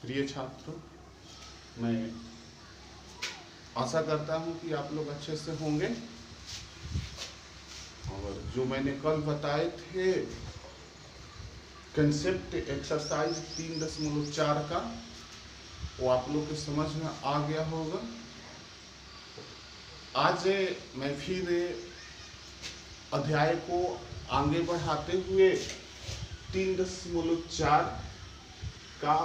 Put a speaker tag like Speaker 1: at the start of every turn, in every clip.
Speaker 1: प्रिय छात्रों, मैं आशा करता हूं कि आप लोग अच्छे से होंगे। और जो मैंने कल बताए थे कंसेप्ट एक्सरसाइज 3.4 का, वो आप लोग के समझ में आ गया होगा। आज मैं फिर अध्याय को आगे बढ़ाते हुए 3.4 का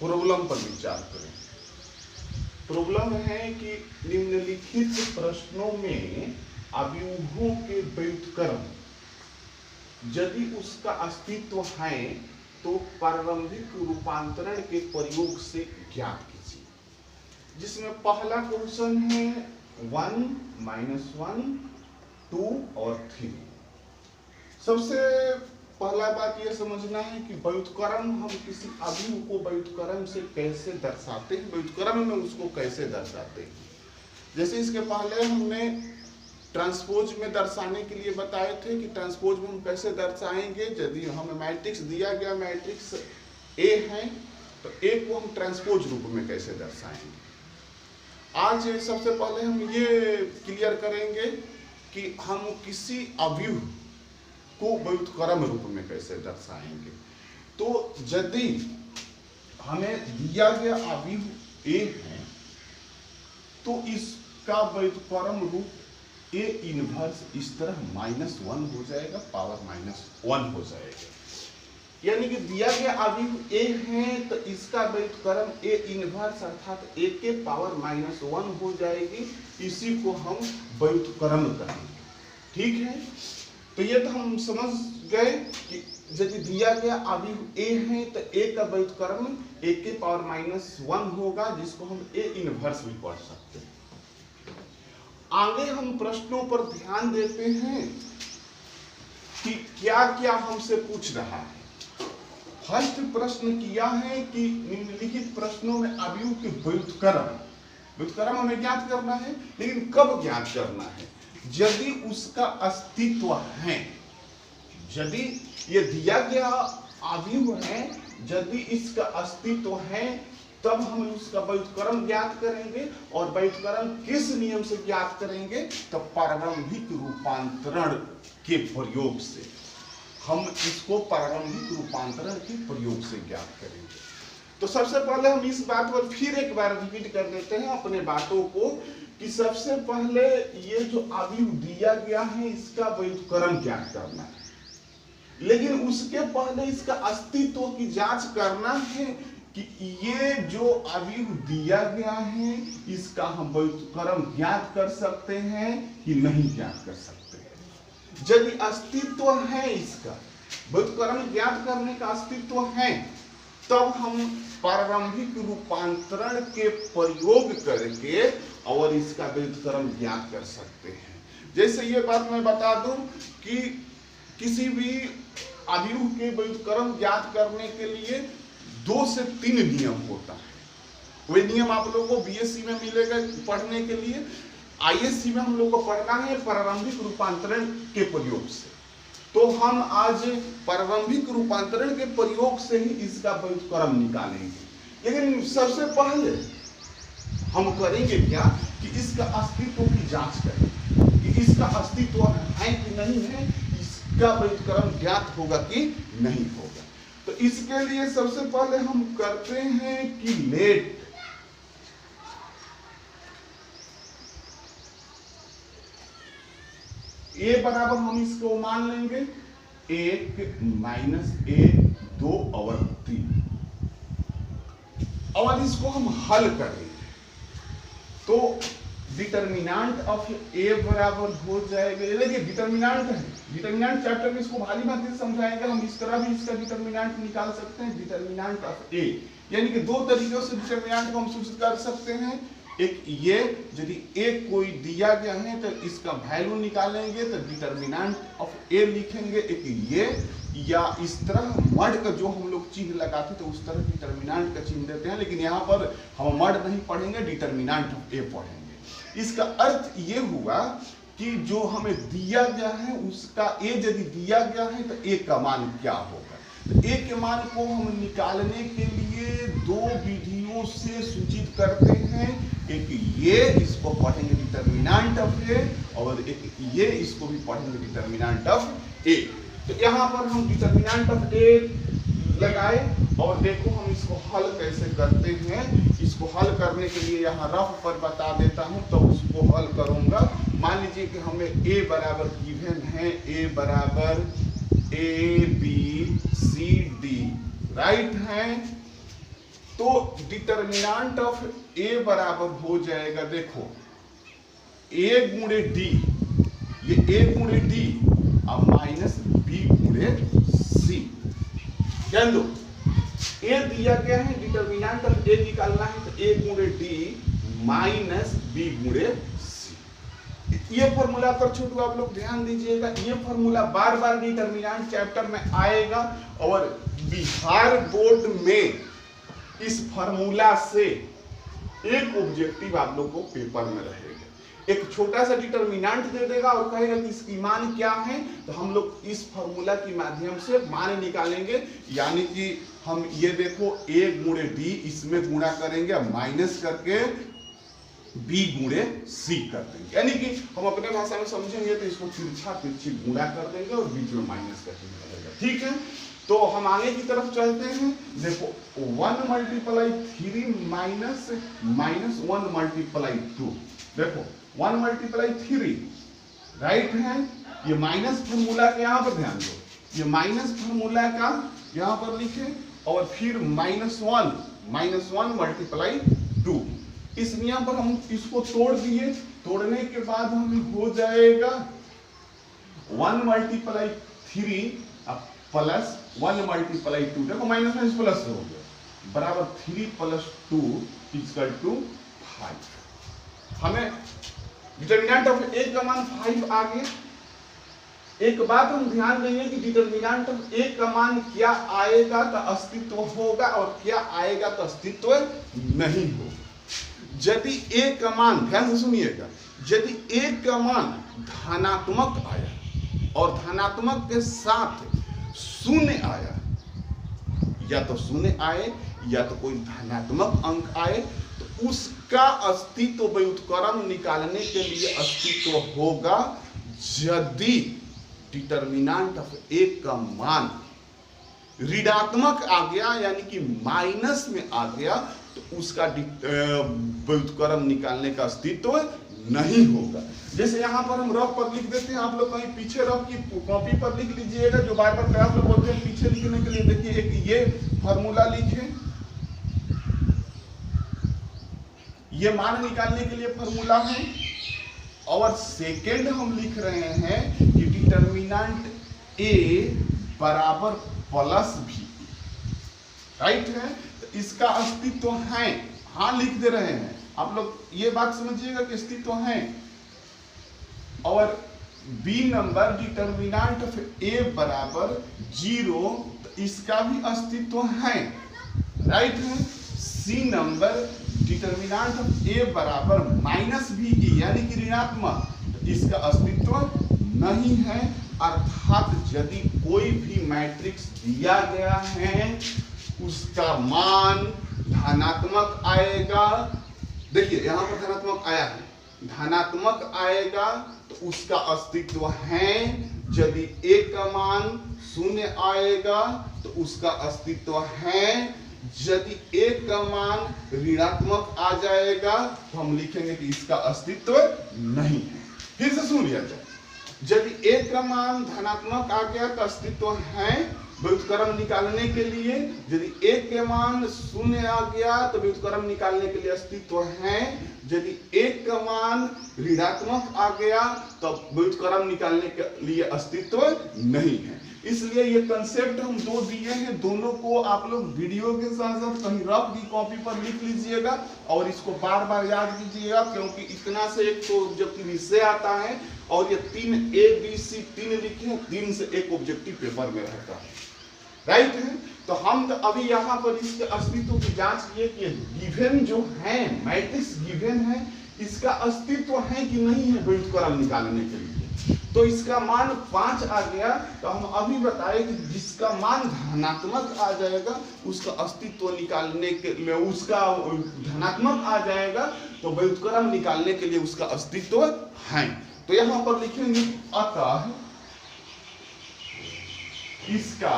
Speaker 1: प्रॉब्लम पर विचार करें। प्रॉब्लम है कि निम्नलिखित प्रश्नों में अवयवों के व्युत्क्रम यदि उसका अस्तित्व है तो प्रारंभिक रूपांतरण के प्रयोग से ज्ञात कीजिए। जिसमें पहला क्वेश्चन है 1, -1, 2 और 3। सबसे पहला बात यह समझना है कि व्युत्क्रम हम किसी अवयव को व्युत्क्रम से कैसे दर्शाते हैं, व्युत्क्रम में उसको कैसे दर्शाते हैं। जैसे इसके पहले हमने ट्रांसपोज में दर्शाने के लिए बताए थे कि ट्रांसपोज में हम कैसे दर्शाएंगे। यदि हमें मैट्रिक्स दिया गया, मैट्रिक्स ए है, तो ए को हम ट्रांसपोज रूप में कैसे दर्शाएंगे। आज सबसे पहले हम ये क्लियर करेंगे कि हम किसी अवयव को व्युत्क्रम रूप में कैसे दर्शाएंगे। तो यदि हमें दिया गया अवयव ए है तो इसका व्युत्क्रम रूप ए इनवर्स इस तरह -1 हो जाएगा, पावर -1 हो जाएगा। यानी कि दिया गया अवयव ए है तो इसका व्युत्क्रम ए इनवर्स अर्थात ए के पावर -1 हो जाएगी। इसी को हम व्युत्क्रम कहेंगे। ठीक है, तो ये तो हम समझ गए कि यदि दिया गया अवयव ए है तो ए का व्युत्क्रम ए के पावर -1 होगा, जिसको हम ए इनवर्स भी पढ़ सकते हैं। आगे हम प्रश्नों पर ध्यान देते हैं कि क्या क्या हमसे पूछ रहा है। फर्स्ट प्रश्न किया है कि निम्नलिखित प्रश्नों में अवयव के व्युत्क्रम हमें ज्ञात करना है, लेकिन कब ज्ञात करना है। यदि उसका अस्तित्व है, यदि ये दिया गया अवयव है, यदि इसका अस्तित्व है तब हम उसका व्युत्क्रम ज्ञात करेंगे। और व्युत्क्रम किस नियम से ज्ञात करेंगे, तो प्रारंभिक रूपांतरण के प्रयोग से। हम इसको प्रारंभिक रूपांतरण के प्रयोग से ज्ञात करेंगे। तो सबसे पहले हम इस बात पर फिर एक बार रिपीट कर देते हैं अपने बातों को कि सबसे पहले ये जो अवयव दिया गया है इसका व्युत्क्रम ज्ञात करना है, लेकिन उसके पहले इसका अस्तित्व की जांच करना है कि ये जो अवयव दिया गया है इसका हम व्युत्क्रम ज्ञात कर सकते हैं कि नहीं ज्ञात कर सकते हैं। यदि अस्तित्व है, इसका व्युत्क्रम ज्ञात करने का अस्तित्व है, तब हम प्रारंभिक रूपांतरण के प्रयोग करके और इसका व्युत्क्रम ज्ञात कर सकते हैं। जैसे ये बात मैं बता दूं कि किसी भी अवयव के व्युत्क्रम ज्ञात करने के लिए 2 से 3 नियम होता है। वे नियम आप लोगों को बीएससी में मिलेगा पढ़ने के लिए। आईएससी में हम लोग को पढ़ना है प्रारंभिक रूपांतरण के प्रयोग से। तो हम आज प्रारंभिक रूपांतरण के प्रयोग से ही इसका व्युत्क्रम निकालेंगे। लेकिन सबसे पहले हम करेंगे क्या कि इसका अस्तित्व की जांच करें कि इसका अस्तित्व है कि नहीं है, इसका व्युत्क्रम ज्ञात होगा कि नहीं होगा। तो इसके लिए सबसे पहले हम करते हैं कि लेट ए बराबर हम इसको मान लेंगे 1 - 1 2 और 3। और इसको हम हल करेंगे तो डिटर्मिनेंट ऑफ ए बराबर हो जाएगा। देखिए डिटर्मिनेंट है, डिटर्मिनेंट चैप्टर में इसको भारी भांति से समझाएंगे। हम इस तरह भी इसका डिटर्मिनेंट निकाल सकते हैं, डिटर्मिनेंट ऑफ ए। यानी कि 2 तरीकों से डिटर्मिनेंट को हम सूचित कर सकते हैं। एक ये, यदि ए कोई दिया गया है तो इसका वैल्यू निकालेंगे तो डिटर्मिनेंट ऑफ ए लिखेंगे। एक ये, या इस तरह मड का जो हम लोग चिन्ह लगाते तो उस तरह डिटर्मिनेंट का चिन्ह देते हैं, लेकिन यहाँ पर हम मड नहीं पढ़ेंगे, डिटर्मिनेंट ऑफ ए पढ़ेंगे। इसका अर्थ ये हुआ कि जो हमें दिया गया है उसका ए यदि दिया गया है तो ए का मान क्या होगा। तो ए के मान को हम निकालने के लिए 2 नामों से सूचित करते हैं। एक ये, इसको पढ़ेंगे डिटर्मिनेंट ऑफ ए, और एक ये, इसको भी पढ़ेंगे डिटर्मिनेंट ऑफ ए। तो यहाँ पर हम डिटर्मिनेंट ऑफ ए लगाए और देखो हम इसको हल कैसे करते हैं। इसको हल करने के लिए यहाँ रफ पर बता देता हूँ, तो उसको हल करूंगा। मान लीजिए कि हमें ए बराबर गिवन है, ए बराबर A B C D right है। तो डिटर्मिनेंट ऑफ ए बराबर हो जाएगा, देखो ए गुणे डी, ये ए गुणे डी अब माइनस बी गुणे सी। ध्यान दो, ए दिया गया है, डिटर्मिनेंट ऑफ ए निकालना है, तो ए गुणे डी माइनस बी गुणे सी। ये फॉर्मूला पर छोटू आप लोग ध्यान दीजिएगा, ये फॉर्मूला बार बार डिटर्मिनेंट चैप्टर में आएगा और बिहार बोर्ड में इस फॉर्मूला से एक ऑब्जेक्टिव आप लोग को पेपर में रहेगा। एक छोटा सा डिटर्मिनेंट दे देगा और कहेगा कि इसकी मान क्या है, तो हम लोग इस फॉर्मूला के माध्यम से मान निकालेंगे। यानी कि हम ये देखो ए गुणे डी, इसमें गुणा करेंगे माइनस करके बी गुणे सी कर देंगे। यानी कि हम अपने भाषा में समझेंगे तो इसको तिरछा तिरछी गुणा कर देंगे और बीच में माइनस करके निकालेगा। ठीक है, तो हम आगे की तरफ चलते हैं। देखो 1 मल्टीप्लाई 3 माइनस 1 मल्टीप्लाई 2, देखो 1 मल्टीप्लाई 3 राइट है। ये माइनस फॉर्मूला के यहाँ पर ध्यान दो, ये माइनस फॉर्मूला का यहाँ पर लिखे और फिर -1 मल्टीप्लाई 2। इस नियम पर हम इसको तोड़ दिए, तोड़ने के बाद हमें हो जाएगा 1 मल्टीप्लाई 3 प्लस 1 मल्टीप्लाई 2, देखो माइनस माइनस प्लस हो गया, बराबर 3 + 2 = 5। हमें डिटर्मिनेंट ऑफ ए का मान 5 आ गया। एक बात हम ध्यान देंगे कि डिटर्मिनेंट ऑफ ए का मान क्या आएगा तो अस्तित्व होगा और क्या आएगा तो अस्तित्व नहीं होगा। यदि ए का मान, ध्यान से सुनिएगा, यदि ए का मान धनात्मक आया और धनात्मक के साथ शून्य आया, या तो शून्य आए या तो कोई धनात्मक अंक आए, तो उसका अस्तित्व व्युत्क्रम निकालने के लिए अस्तित्व होगा। यदि डिटर्मिनेंट ऑफ ए का मान ऋणात्मक आ गया, यानी कि माइनस में आ गया, तो उसका व्युत्क्रम निकालने का अस्तित्व नहीं होगा। जैसे यहाँ पर हम रफ पर लिख देते हैं, आप लोग कहीं पीछे रफ की कॉपी पर लिख लीजिएगा, जो बार बार क्लास में बोलते हैं पीछे लिखने के लिए। देखिए एक ये फॉर्मूला लिखे, ये मान निकालने के लिए फॉर्मूला है, और सेकेंड हम लिख रहे हैं कि डिटर्मिनेंट ए बराबर प्लस भी, राइट है। तो इसका अस्तित्व है, हाँ लिख दे रहे हैं आप लोग, ये बात समझिएगा कि अस्तित्व है। और बी नंबर डिटर्मिनेंट ऑफ ए बराबर 0, तो इसका भी अस्तित्व है, राइट है। सी नंबर डिटर्मिनेंट ऑफ ए बराबर -भी, यानी कि ऋणात्मक, तो इसका अस्तित्व नहीं है। अर्थात यदि कोई भी मैट्रिक्स दिया गया है उसका मान धनात्मक आएगा, देखिए यहाँ पर धनात्मक आया है, धनात्मक आएगा तो उसका अस्तित्व है। यदि ए का मान 0 आएगा तो उसका अस्तित्व है। यदि ए का मान ऋणात्मक आ जाएगा तो हम लिखेंगे कि इसका अस्तित्व नहीं है। फिर से सुन लिया जाए, यदि ए का मान धनात्मक आ गया तो अस्तित्व है व्युत्क्रम निकालने के लिए। यदि ए के मान 0 आ गया तो व्युत्क्रम निकालने के लिए अस्तित्व है। यदि ए का मान ऋणात्मक आ गया तो व्युत्क्रम निकालने के लिए अस्तित्व नहीं है। इसलिए ये कंसेप्ट हम दो दिए हैं, दोनों को आप लोग वीडियो के साथ साथ कहीं रफ की कॉपी पर लिख लीजिएगा और इसको बार बार याद कीजिएगा, क्योंकि इतना से एक तो ऑब्जेक्टिव इससे आता है और ये 3 ABC 3 लिखे, 3 से एक ऑब्जेक्टिव पेपर में रहता है, राइट है। तो हम अभी यहाँ पर इसके अस्तित्व की जांच किए कि गिवन जो है मैट्रिक्स गिवन है, इसका अस्तित्व है कि नहीं है व्युत्क्रम निकालने के लिए। तो तो इसका मान 5 आ गया। तो हम अभी बताए कि जिसका मान धनात्मक आ जाएगा उसका अस्तित्व निकालने के लिए, उसका धनात्मक आ जाएगा तो व्युत्क्रम निकालने के लिए उसका अस्तित्व है। तो यहां पर लिखेंगे अतः इसका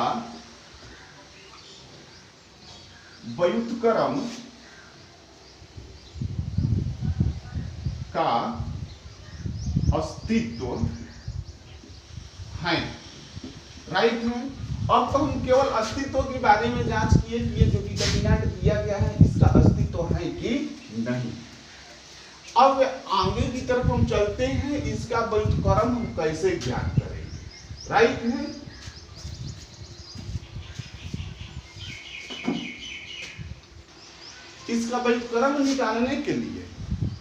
Speaker 1: व्युत्क्रम का अस्तित्व है। राइट है। अब तो हम केवल अस्तित्व के बारे में जांच किए कि ये जो डिटरमिनेंट दिया गया है इसका अस्तित्व है कि नहीं। अब आगे की तरफ हम चलते हैं, इसका व्युत्क्रम हम कैसे ज्ञात करेंगे। राइट है। इसका व्युत्क्रम निकालने के लिए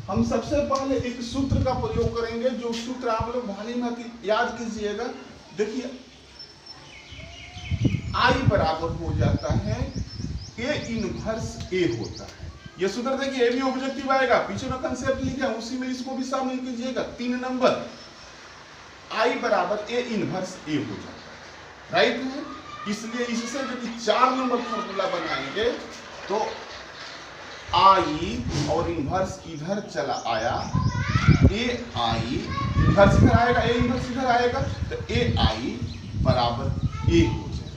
Speaker 1: हम सबसे पहले एक सूत्र का प्रयोग करेंगे, जो सूत्र आप लोग भारी में याद कीजिएगा। देखिए I बराबर हो जाता है A इनवर्स A होता है। ये सूत्र देखिए ए भी ऑब्जेक्टिव आएगा, पीछे में कंसेप्ट लिखा है उसी में इसको भी शामिल कीजिएगा। 3 नंबर I बराबर A इनवर्स A हो जाता है। राइट है। इसलिए इससे जब 4 नंबर फॉर्मूला बनाएंगे तो I और इनवर्स इधर चला आया, ए आई इनवर्स इधर आएगा, ए इनवर्स इधर आएगा तो ए आई बराबर ए हो जाएगा।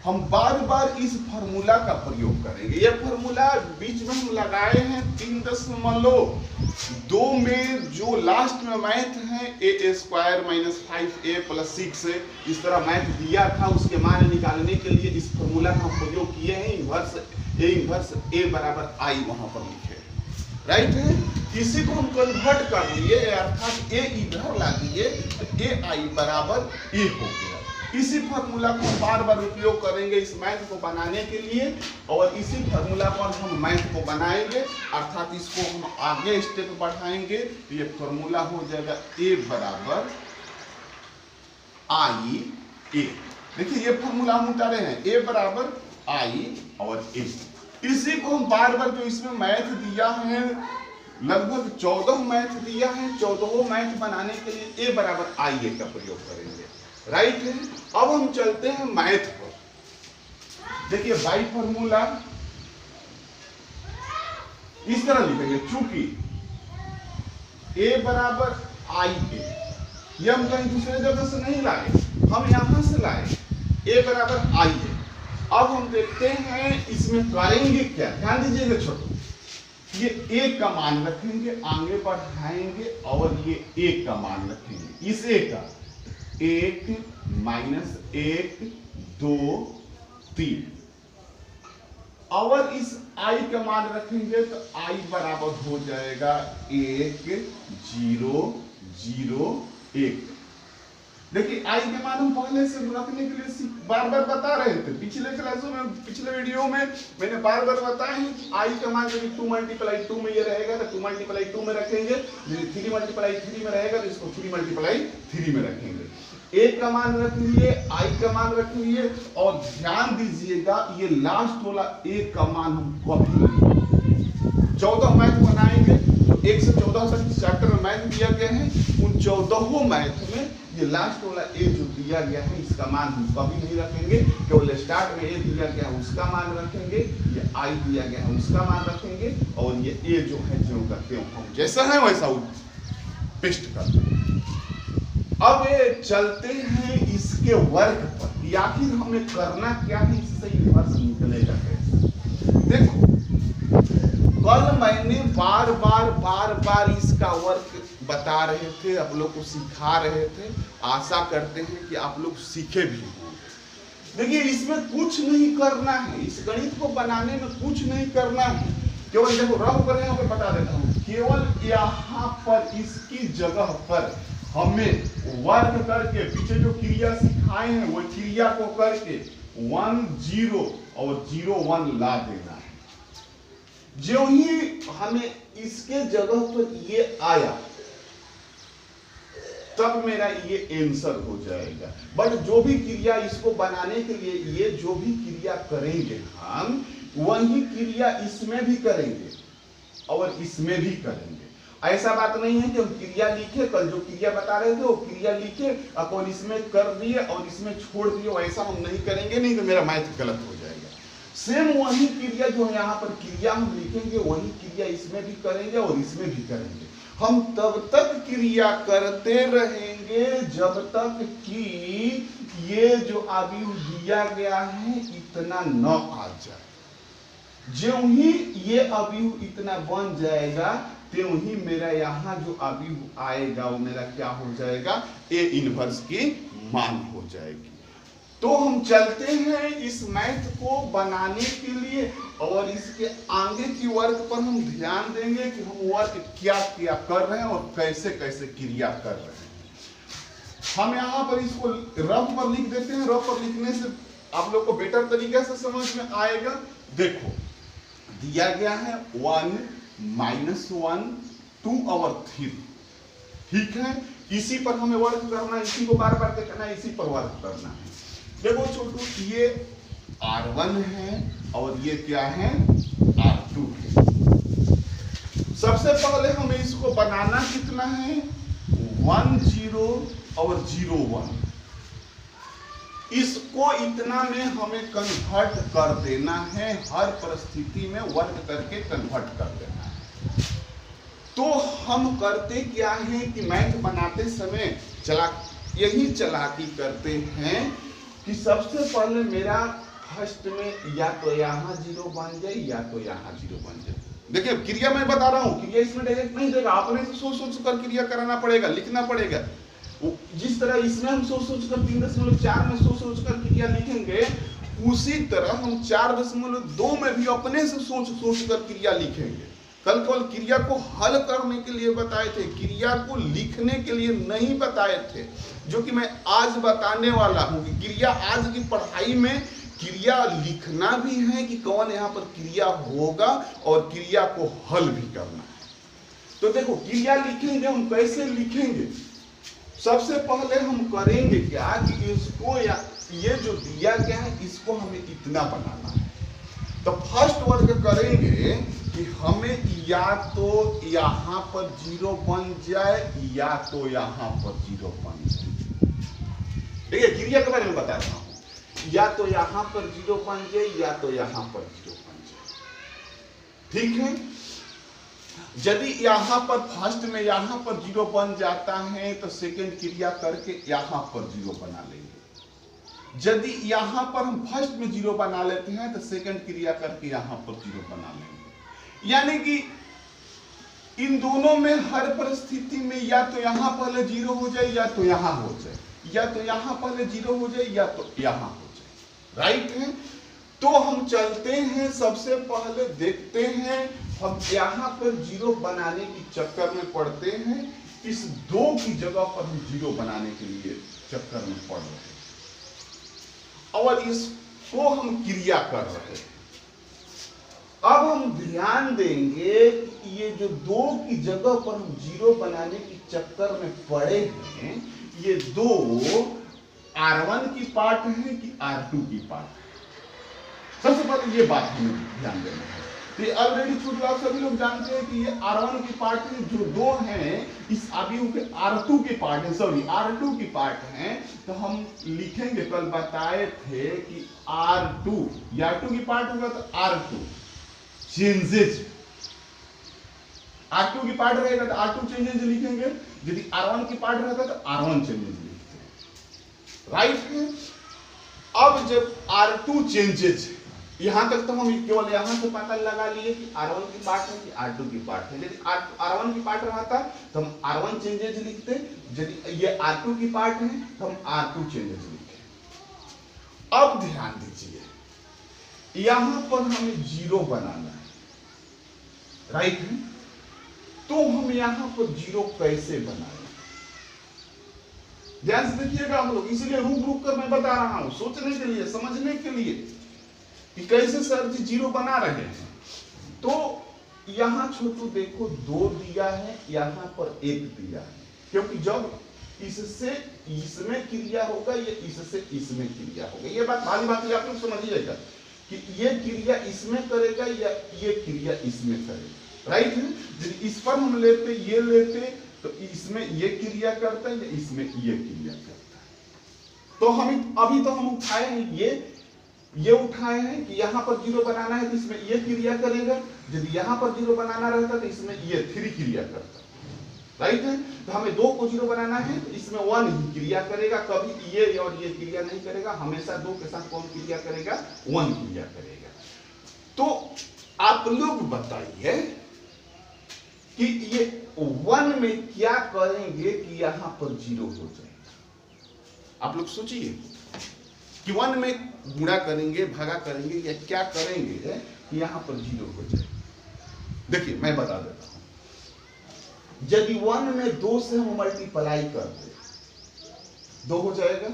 Speaker 1: हम बार बार इस फार्मूला का प्रयोग करेंगे। ये फार्मूला बीच में हम लगाए हैं 3.2 में, जो लास्ट में मैथ है ए स्क्वायर माइनस 5a प्लस 6 है, इस तरह मैथ दिया था। उसके मान निकालने के लिए इस फार्मूला का हम प्रयोग किए हैं। इनवर्स ए बराबर आई वहां पर लिखे। राइट है। इसी को हम कन्वर्ट कर लिए, अर्थात ए इधर ला दिए तो ए आई बराबर ए हो गया। इसी फार्मूला को हम बार बार उपयोग करेंगे इस मैथ को बनाने के लिए, और इसी फार्मूला पर हम मैथ को बनाएंगे, अर्थात इसको हम आगे स्टेप बढ़ाएंगे। तो ये फार्मूला हो जाएगा ए बराबर आई ए। देखिए ये फार्मूला हम उतारे हैं, ए बराबर आई और ए। इसी को हम बार बार, जो इसमें मैथ दिया है लगभग 14 मैथ दिया है, 14 मैथ बनाने के लिए ए बराबर आई ए का प्रयोग करेंगे। राइट है। अब हम चलते हैं मैथ पर। देखिए बाई फार्मूला इस तरह लिखेंगे, चूंकि ए बराबर आई ए, ये हम कहीं दूसरे जगह से नहीं लाए, हम यहां से लाए, ए बराबर आई ए। अब हम देखते हैं इसमें करेंगे क्या। ध्यान दीजिएगा छोटो, ये एक का मान रखेंगे, आगे बढ़ाएंगे और ये एक का मान रखेंगे। इस एक का 1 माइनस 1 2 3, और इस i का मान रखेंगे तो i बराबर हो जाएगा 1 0 0 1। देखिए i के मान हम पहले से रखने के लिए बार बार बता रहे थे। पिछले क्लासों में, पिछले वीडियो में मैंने बार बार बताया है कि i का मान यदि 2 × 2 में ये रहेगा तो 2 × 2 में रखेंगे, यदि 3 × 3 में रहेगा तो इसको 3 × 3 में रखेंगे। एक का मान रख लिए, i का मान रख लिए, और ध्यान दीजिएगा ये लास्ट वाला एक का मान हम कॉपी करेंगे। 14 मैथ बनाएंगे तो 1 से 14 तक चैप्टर में मैथ दिया गया है। उन 14 मैथ में ये लास्ट वाला ए जो दिया गया है इसका मान हम कभी नहीं रखेंगे, केवल स्टार्ट में ए दिया गया है उसका मान रखेंगे, ये आई दिया गया है उसका मान रखेंगे, और ये ए जो है जो करते हैं हम जैसा है वैसा पेस्ट करते हैं। अब ये चलते हैं इसके वर्ग पर, आखिर हमें करना क्या है, इससे इनवर्स निकलेगा कैसे। देखो कल मैंने बार बार इसका वर्ग बता रहे थे, आप लोग को सिखा रहे थे। आशा करते हैं कि आप लोग सीखे भी होंगे। देखिए इसमें कुछ नहीं करना है, इस गणित को बनाने में कुछ नहीं करना है, केवल देखो रफ कर यहाँ पे बता देता हूँ, केवल यहाँ पर इसकी जगह पर हमें वर्ग करके पीछे जो क्रिया सिखाए हैं वो क्रिया को करके 1 0 और 0 1 ला देना है। जो ही हमें इसके जगह पर ये आया तब मेरा ये आंसर हो जाएगा। बट जो भी क्रिया इसको बनाने के लिए ये जो भी क्रिया करेंगे हम, वही क्रिया इसमें भी करेंगे और इसमें भी करेंगे। ऐसा बात नहीं है कि हम क्रिया लिखे, कल जो क्रिया बता रहे थे वो क्रिया लिखे और इसमें कर दिए और इसमें छोड़ दिए, ऐसा हम नहीं करेंगे, नहीं तो मेरा मैथ गलत हो जाएगा। सेम वही क्रिया जो यहाँ पर क्रिया हम लिखेंगे वही क्रिया इसमें भी करेंगे और इसमें भी करेंगे। हम तब तक क्रिया करते रहेंगे जब तक कि ये जो अवयव दिया गया है इतना न आ जाए। जो ही ये अवयव इतना बन जाएगा त्यों ही मेरा यहाँ जो अवयव आएगा वो मेरा क्या हो जाएगा, ए इनवर्स की मान हो जाएगी। तो हम चलते हैं इस मैथ को बनाने के लिए और इसके आगे की वर्क पर हम ध्यान देंगे कि हम वर्क क्या क्या कर रहे हैं और कैसे कैसे क्रिया कर रहे हैं। हम यहाँ पर इसको रफ पर लिख देते हैं, रफ पर लिखने से आप लोग को बेटर तरीके से समझ में आएगा। देखो दिया गया है 1 - 1 2 और 3, ठीक है। इसी पर हमें वर्क करना है, इसी को बार बार देखना है, इसी पर वर्क करना है। देखो छोटू, ये R1 है और ये क्या है, R2 है। सबसे पहले हमें इसको बनाना कितना है, 1 0 और 0 1। इसको इतना में हमें कन्वर्ट कर देना है, हर परिस्थिति में वर्क करके कन्वर्ट कर देना है। तो हम करते क्या है कि मैथ बनाते समय यही चालाकी करते हैं कि सबसे पहले मेरा फर्स्ट में या तो यहाँ 0 बन जाए या तो यहाँ 0 बन जाए। देखिए क्रिया मैं बता रहा हूँ, क्रिया इसमें डायरेक्ट नहीं देगा, आपने से सोच कर क्रिया कराना पड़ेगा, लिखना पड़ेगा। जिस तरह इसमें हम सोच कर 3.4 में सोच कर क्रिया लिखेंगे, उसी तरह हम 4.2 में भी अपने से सोच कर क्रिया लिखेंगे। कल केवल क्रिया को हल करने के लिए बताए थे, क्रिया को लिखने के लिए नहीं बताए थे, जो कि मैं आज बताने वाला हूं कि क्रिया आज की पढ़ाई में क्रिया लिखना भी है कि कौन यहाँ पर क्रिया होगा और क्रिया को हल भी करना है। तो देखो क्रिया लिखेंगे हम, कैसे लिखेंगे। सबसे पहले हम करेंगे क्या कि इसको या ये जो दिया गया है इसको हमें इतना बनाना है। तो फर्स्ट वर्क करेंगे कि हमें या तो यहाँ पर 0 बन जाए या तो यहाँ पर 0 बन जाए। देखिए क्रिया के बारे में बता रहा हूँ, या तो यहाँ पर 0 बन जाए या तो यहाँ पर 0 बन जाए, ठीक है। यदि यहाँ पर फर्स्ट में यहाँ पर 0 बन जाता है तो सेकंड क्रिया करके यहाँ पर 0 बना लेंगे। यदि यहाँ पर हम फर्स्ट में 0 बना लेते हैं तो सेकंड क्रिया करके यहाँ पर 0 बना लेंगे। यानी कि इन दोनों में हर परिस्थिति में या तो यहाँ पहले 0 हो जाए या तो यहाँ हो जाए, या तो यहाँ पहले 0 हो जाए या तो यहाँ हो जाए, राइट है। तो हम चलते हैं, सबसे पहले देखते हैं, हम यहाँ पर 0 बनाने के चक्कर में पड़ते हैं, इस 2 की जगह पर हम 0 बनाने के लिए चक्कर में पड़ रहे हैं और इसको हम क्रिया कर रहे हैं। अब हम ध्यान देंगे कि ये जो 2 की जगह पर हम 0 बनाने के चक्कर में पड़े हैं, ये 2 R1 की पार्ट है कि R2 की पार्ट है। सबसे पहले ये बात हमें ध्यान देना है। तो ऑलरेडी छोटे आप सभी लोग जानते हैं कि ये R1 की पार्ट है, जो 2 हैं इस अवयव के R2 की पार्ट है, सॉरी R2 की पार्ट है। तो हम लिखेंगे, कल बताए थे कि R2 या R2 की पार्ट होगा तो R2 चेंजेज, R2 की पार्ट रहेगा तो R2 चेंजेज लिखेंगे, यदि R1 की पार्ट रहता तो R1 चेंजेज लिखते हैं, राइट है। अब जब R2 चेंजेज, यहां तक तो हम केवल यहां से पता लगा लिए कि R1 की पार्ट है कि R2 की पार्ट है। यदि R1 की पार्ट रहता तो हम R1 चेंजेज लिखते, यदि ये R2 की पार्ट है तो हम R2 चेंजेज लिखते। अब ध्यान दीजिए, यहां पर हमें 0 बनाना है, राइट है। तो हम यहां पर 0 कैसे बनाएं, ध्यान से देखिएगा हम लोग, इसलिए रुक कर मैं बता रहा हूं, सोचने के लिए, समझने के लिए कि कैसे सर जी 0 बना रहे हैं। तो यहां छोटू देखो 2 दिया है, यहां पर 1 दिया है, क्योंकि जब इससे इसमें क्रिया होगा या इससे इसमें क्रिया होगा, ये बात भारी बात आप लोग समझिएगा कि ये क्रिया इसमें करेगा या ये क्रिया इसमें करेगा। राइट है। यदि इस पर हम लेते ये लेते तो इसमें ये क्रिया करता है या इसमें ये क्रिया करता है। तो हम अभी तो हम उठाए हैं ये उठाए हैं कि यहां पर 0 बनाना है तो इसमें ये क्रिया करेगा, यदि यहां पर 0 बनाना रहता तो इसमें ये 3 क्रिया करता, राइट है। तो हमें 2 को 0 बनाना है तो इसमें 1 ही क्रिया करेगा, कभी ये और ये क्रिया नहीं करेगा, हमेशा 2 के साथ कौन क्रिया करेगा, 1 क्रिया करेगा। तो आप लोग बताइए कि ये 1 में क्या करेंगे कि यहां पर 0 हो जाएगा। आप लोग सोचिए कि 1 में गुणा करेंगे, भागा करेंगे या क्या करेंगे कि यहां पर 0 हो जाए। देखिए मैं बता देता हूं, यदि 1 में 2 से हम मल्टीप्लाई कर दे 2 हो जाएगा,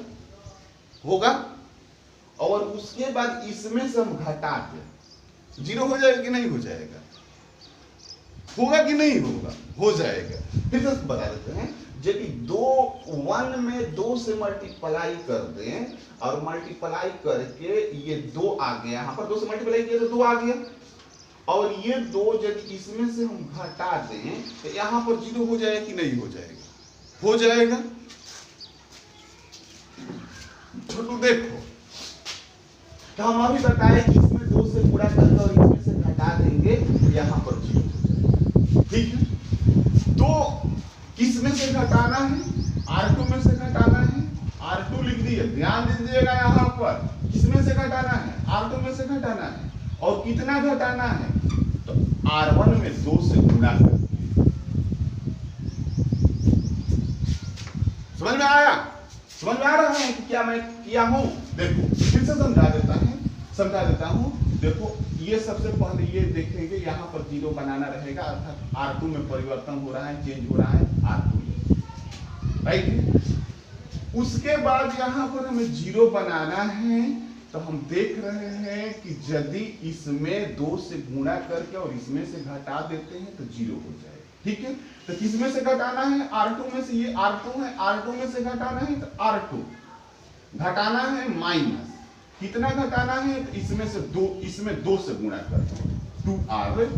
Speaker 1: होगा, और उसके बाद इसमें से हम घटा दे 0 हो जाएगा कि नहीं हो जाएगा, होगा कि नहीं होगा, हो जाएगा। फिर से बता देते हैं, यदि 1 में 2 से मल्टीप्लाई कर दें और मल्टीप्लाई करके ये 2 आ गया, यहां पर 2 से मल्टीप्लाई किया तो 2 आ गया, और ये 2 यदि इसमें से हम घटा दें तो यहां पर 0 हो जाएगा कि नहीं हो जाएगा, हो जाएगा। छोटू देखो, तो हम अभी बताए कि इसमें 2 से गुणा करके और इसमें से घटा देंगे तो यहां पर 0 हो जाएगा, ठीक है। तो किस में से घटाना है, R2 में से घटाना है, R2 लिख दिए, ध्यान दीजिएगा यहां पर किस में से घटाना है, R2 में से घटाना है, और कितना घटाना है तो R1 में 2 से गुणा करके। समझ में आया, समझ में आ रहा है कि क्या मैं किया हूं। देखो फिर से समझा देता हूं। देखो ये सबसे पहले ये देखेंगे यहां पर 0 बनाना रहेगा, अर्थात R2 में परिवर्तन हो रहा है, चेंज हो रहा है R2, राइट। उसके बाद यहां पर हमें 0 बनाना है, तो हम देख रहे हैं कि यदि इसमें 2 से गुणा करके और इसमें से घटा देते हैं तो 0 हो जाएगा, ठीक है। तो किसमें से घटाना है, R2 में से, ये R2 है, R2 में से घटाना है तो R2 घटाना है माइनस, कितना घटाना है तो इसमें से 2, इसमें 2 से गुणा करते हैं 2R1।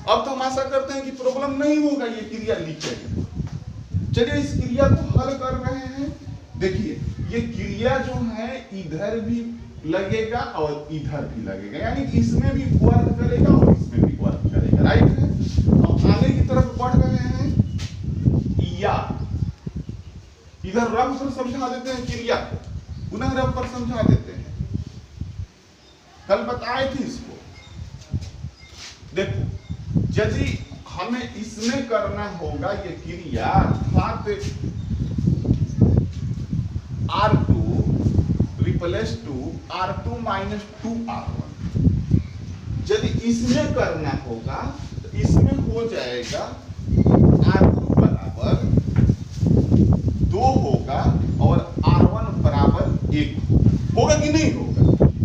Speaker 1: अब तो हम आशा करते हैं कि प्रॉब्लम नहीं होगा, ये क्रिया लिखेंगे। चलिए इस क्रिया को हल कर रहे हैं। देखिए ये क्रिया जो है इधर भी लगेगा और इधर भी लगेगा, यानी इसमें भी वर्क करेगा और इसमें भी वर्क करेगा, राइट है। हम आगे की तरफ बढ़ रहे हैं, या इधर रफ पर समझा देते हैं क्रिया को, पुनः रफ पर समझा देते हैं। कल बताए थे इसको, देखो यदि हमें इसमें करना होगा ये क्रिया, अर्थात R2 replace to R2 minus 2R1, यदि इसमें करना होगा तो इसमें हो जाएगा R2 बराबर 2 होगा और R1 बराबर 1 होगा कि नहीं होगा।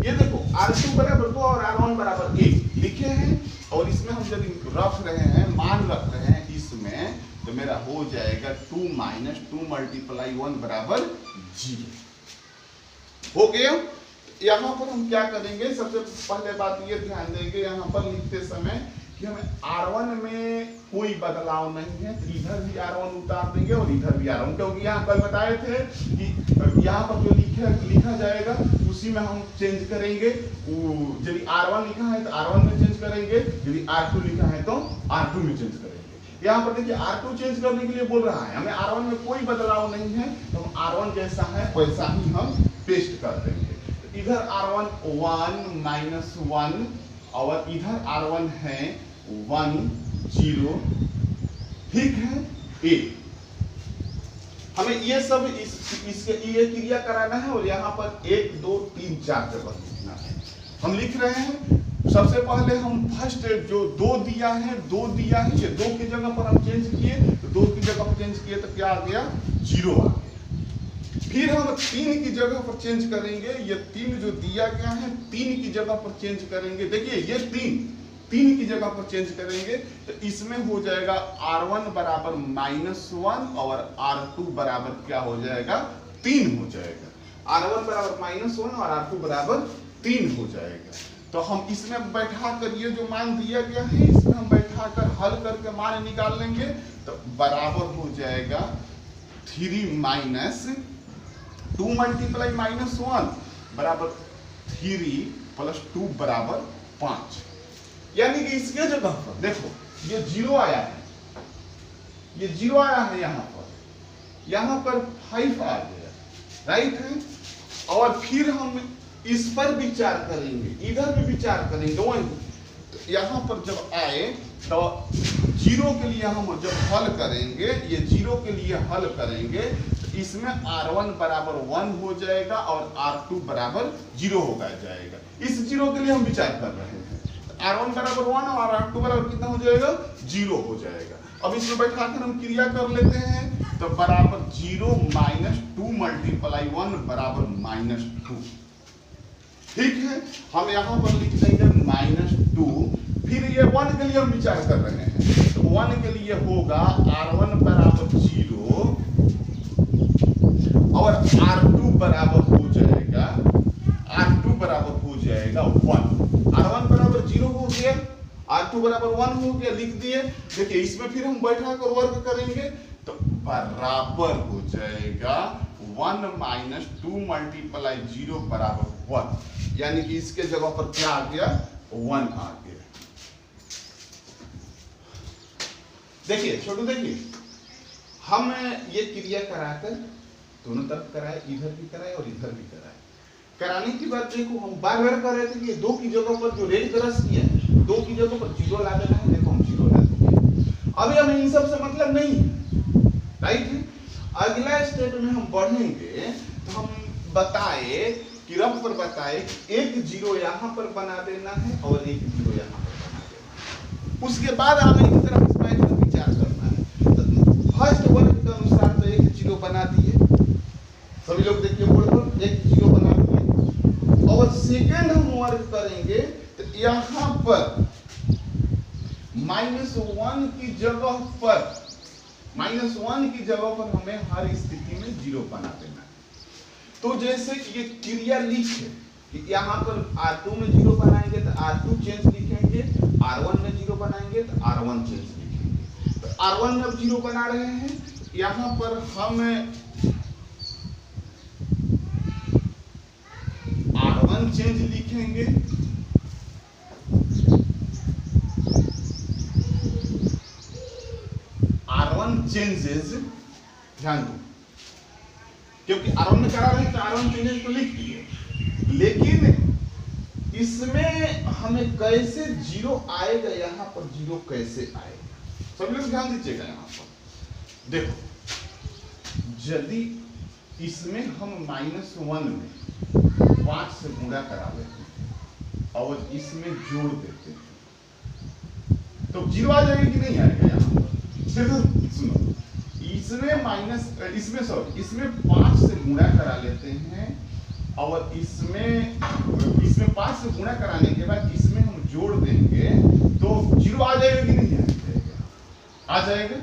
Speaker 1: ये देखो R2 बराबर 2 और R1 बराबर 1 लिखे हैं, और इसमें हम यदि रख रहे हैं, मान रख रहे हैं इसमें, तो मेरा हो जाएगा 2 माइनस 2 मल्टीप्लाई 1 बराबर 0 हो गया। यहां पर हम क्या करेंगे, सबसे पहले बात ये ध्यान देंगे यहां पर लिखते समय कि हमें R1 में कोई बदलाव नहीं है, तो इधर भी R1 उतार देंगे और इधर भी R1, क्योंकि यहाँ कल बताए थे कि यहाँ पर जो लिखा जाएगा उसी में हम चेंज करेंगे। यदि R1 लिखा है तो R1 में चेंज करेंगे, यदि R2 लिखा है तो R2 में चेंज करेंगे। यहाँ पर देखिए R2 चेंज करने के लिए बोल रहा है, हमें R1 में कोई बदलाव नहीं है, तो हम R1 जैसा है वैसा ही हम पेस्ट कर देंगे। तो इधर R1 1 माइनस 1 और इधर R1 है 1 0, ठीक है। एक हमें ये सब इसके ये क्रिया कराना है, और यहाँ पर 1 2 3 4 जगह लिखना है। हम लिख रहे हैं, सबसे पहले हम फर्स्ट जो 2 दिया है ये 2 की जगह पर हम चेंज किए, तो 2 की जगह पर चेंज किए तो क्या आ गया, 0 आ गया। फिर हम 3 की जगह पर चेंज करेंगे, ये 3 जो दिया गया है 3 की जगह पर चेंज करेंगे। देखिए ये 3 की जगह पर चेंज करेंगे तो इसमें हो जाएगा R1 बराबर -1 और R2 बराबर क्या हो जाएगा, 3 हो जाएगा। R1 बराबर -1 और R2 बराबर 3 हो जाएगा। तो हम इसमें बैठा कर ये जो मान दिया गया है इसमें हम बैठा कर हल करके मान निकाल लेंगे तो बराबर हो जाएगा 3 माइनस 2 मल्टीप्लाई -1 बराबर 3 प्लस 2 बराबर 5। यानी कि इसके जगह पर देखो ये 0 आया है, ये 0 आया है, यहाँ पर 5 आ गया, राइट है। और फिर हम इस पर विचार करेंगे, इधर भी विचार करेंगे वही। तो यहाँ पर जब आए तो 0 के लिए हम जब हल करेंगे, ये 0 के लिए हल करेंगे तो इसमें R1 बराबर 1 हो जाएगा और R2 बराबर 0 हो जाएगा। इस 0 के लिए हम विचार कर रहे हैं, R1 बराबर 1 और R2 बराबर कितना हो जाएगा, 0 हो जाएगा। अब इसमें बैठा कर हम क्रिया कर लेते हैं तो बराबर 0 माइनस 2 मल्टीप्लाई 1 बराबर -2। ठीक है, हम यहाँ पर लिख देंगे -2। फिर ये 1 के लिए हम विचार कर रहे हैं तो 1 के लिए होगा R1 बराबर 0 और R2 बराबर हो जाएगा 1। R1 बराबर 0 हो गया, R2 बराबर 1 हो गया, लिख दिए। देखिए इसमें फिर हम बैठा कर वर्ग करेंगे तो बराबर हो जाएगा 1 माइनस 2 मल्टीप्लाई 0 बराबर 1। यानी कि इसके जगह पर क्या आ गया, 1 आ गया। देखिए छोटू, देखिए हम ये क्रिया कराकर दोनों तरफ कराए, इधर भी कराए और इधर भी कराए। कराने की बात देखो हम बार बार कर रहे थे कि 2 की जगह पर जो रेड क्रॉस किया है 2 की जगह पर 0 ला देना है। देखो हम 0 ला दिए। अभी हमें इन सब से मतलब नहीं है, राइट है। अगला स्टेप में हम बढ़ेंगे तो हम बताए कि रफ पर बताए एक 0 यहाँ पर बना देना है और एक 0 यहाँ पर बना देना है। उसके बाद हमें एक तरफ इस बात पर विचार करना है। तो फर्स्ट वर्ग के अनुसार तो एक 0 बना दिए, सभी लोग देखिए बोर्ड पर एक 0 बना दिए। और सेकेंड हम वर्ग करेंगे तो यहाँ पर -1 की जगह पर हमें हर स्थिति में 0 बना देना है। तो जैसे ये क्रिया लिखे कि यहाँ पर R2 में 0 बनाएंगे तो R2 चेंज लिखेंगे, R1 में 0 बनाएंगे तो R1 चेंज लिखेंगे। तो R1 में अब 0 बना रहे हैं, यहाँ पर हम R1 चेंज लिखेंगे, R1 चेंजेस, ध्यान दो क्योंकि R1 में करा रहे हैं तो R1 चेंजेस तो लिख दिए, लेकिन इसमें हमें कैसे 0 आएगा, यहाँ पर 0 कैसे आएगा सब लोग ध्यान दीजिएगा। यहाँ पर देखो यदि इसमें हम -1 में 5 से गुणा करा लेते हैं और इसमें जोड़ देते हैं तो 0 आ जाएगा कि नहीं आएगा। यहाँ पर सुनो, इसमें 5 से गुणा करा लेते हैं और इसमें 5 से गुणा कराने के बाद इसमें हम जोड़ देंगे तो 0 आ जाएगा कि नहीं आएगा, आ जाएगा।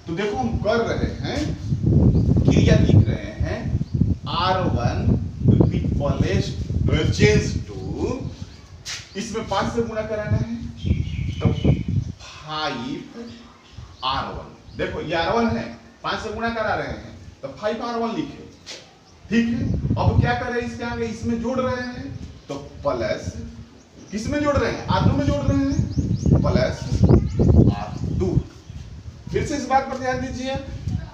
Speaker 1: तो देखो हम कर रहे हैं, क्रिया लिख रहे हैं R1 चेंज टू, इसमें 5 से गुणा कराना है तो 5R1। देखो ये R1 है, 5 से गुणा करा रहे हैं तो 5R1 लिखे, ठीक है। अब क्या कर रहे हैं, इसके आगे इसमें जोड़ रहे हैं तो प्लस, किसमें जोड़ रहे हैं, R2 में जोड़ रहे हैं, प्लस R2। फिर से इस बात पर ध्यान दीजिए,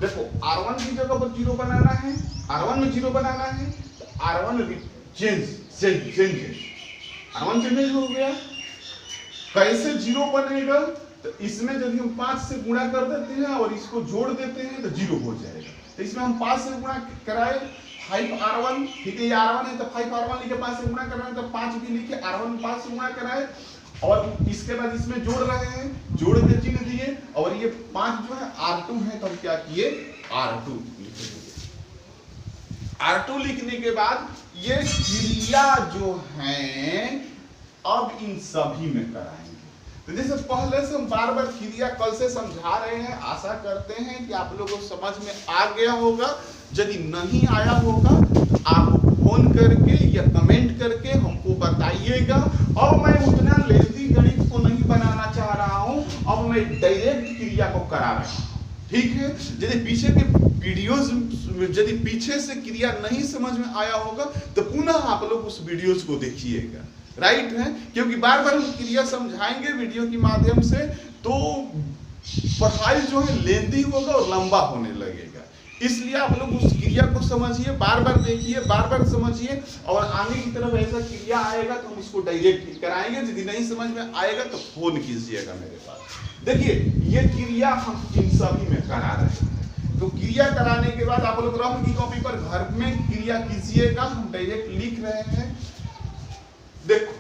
Speaker 1: देखो R1 की जगह पर 0 बनाना है, R1 में 0 बनाना है तो R1 चेंज R1 चेंज हो गया। कैसे 0 बनेगा, तो इसमें यदि हम 5 से गुणा कर देते हैं और इसको जोड़ देते हैं तो 0 हो जाएगा। तो इसमें हम 5 से गुणा कराए 5R1, ठीक है, ये R1 है तो 5R1 लिखे, 5 से गुणा कर रहे हैं तो 5 भी लिखे, R1 में 5 से गुणा कराए और इसके बाद इसमें जोड़ रहे हैं, जोड़ के चिन्ह दिए और ये 5 जो है R2 है तो हम क्या किए, R2 लिखे। R2 लिखने के बाद ये क्रिया जो है अब इन सभी में कराएंगे। तो जैसे पहले से हम बार बार क्रिया कल से समझा रहे हैं, आशा करते हैं कि आप लोगों को समझ में आ गया होगा। यदि नहीं आया होगा तो आप फोन करके या कमेंट करके हमको बताइएगा। अब मैं उतना लेंथी गणित को नहीं बनाना चाह रहा हूं, अब मैं डायरेक्ट क्रिया को करा रहा हूं। ठीक है, यदि पीछे के वीडियोस, यदि पीछे से क्रिया नहीं समझ में आया होगा तो पुनः आप लोग उस वीडियोस को देखिएगा। राइट है, क्योंकि बार बार हम क्रिया समझाएंगे वीडियो के माध्यम से तो पढ़ाई जो है लेंदी होगा और लंबा होने लगेगा। इसलिए आप लोग उस क्रिया को समझिए, बार बार देखिए, बार बार समझिए, और आगे की तरफ ऐसा क्रिया आएगा तो हम उसको डायरेक्ट कराएंगे। यदि नहीं समझ में आएगा तो फोन कीजिएगा मेरे पास। देखिए ये क्रिया हम इन सभी में करा रहे हैं, तो क्रिया कराने के बाद आप लोग रफ की कॉपी पर घर में क्रिया कीजिएगा। हम डायरेक्ट लिख रहे हैं। देखो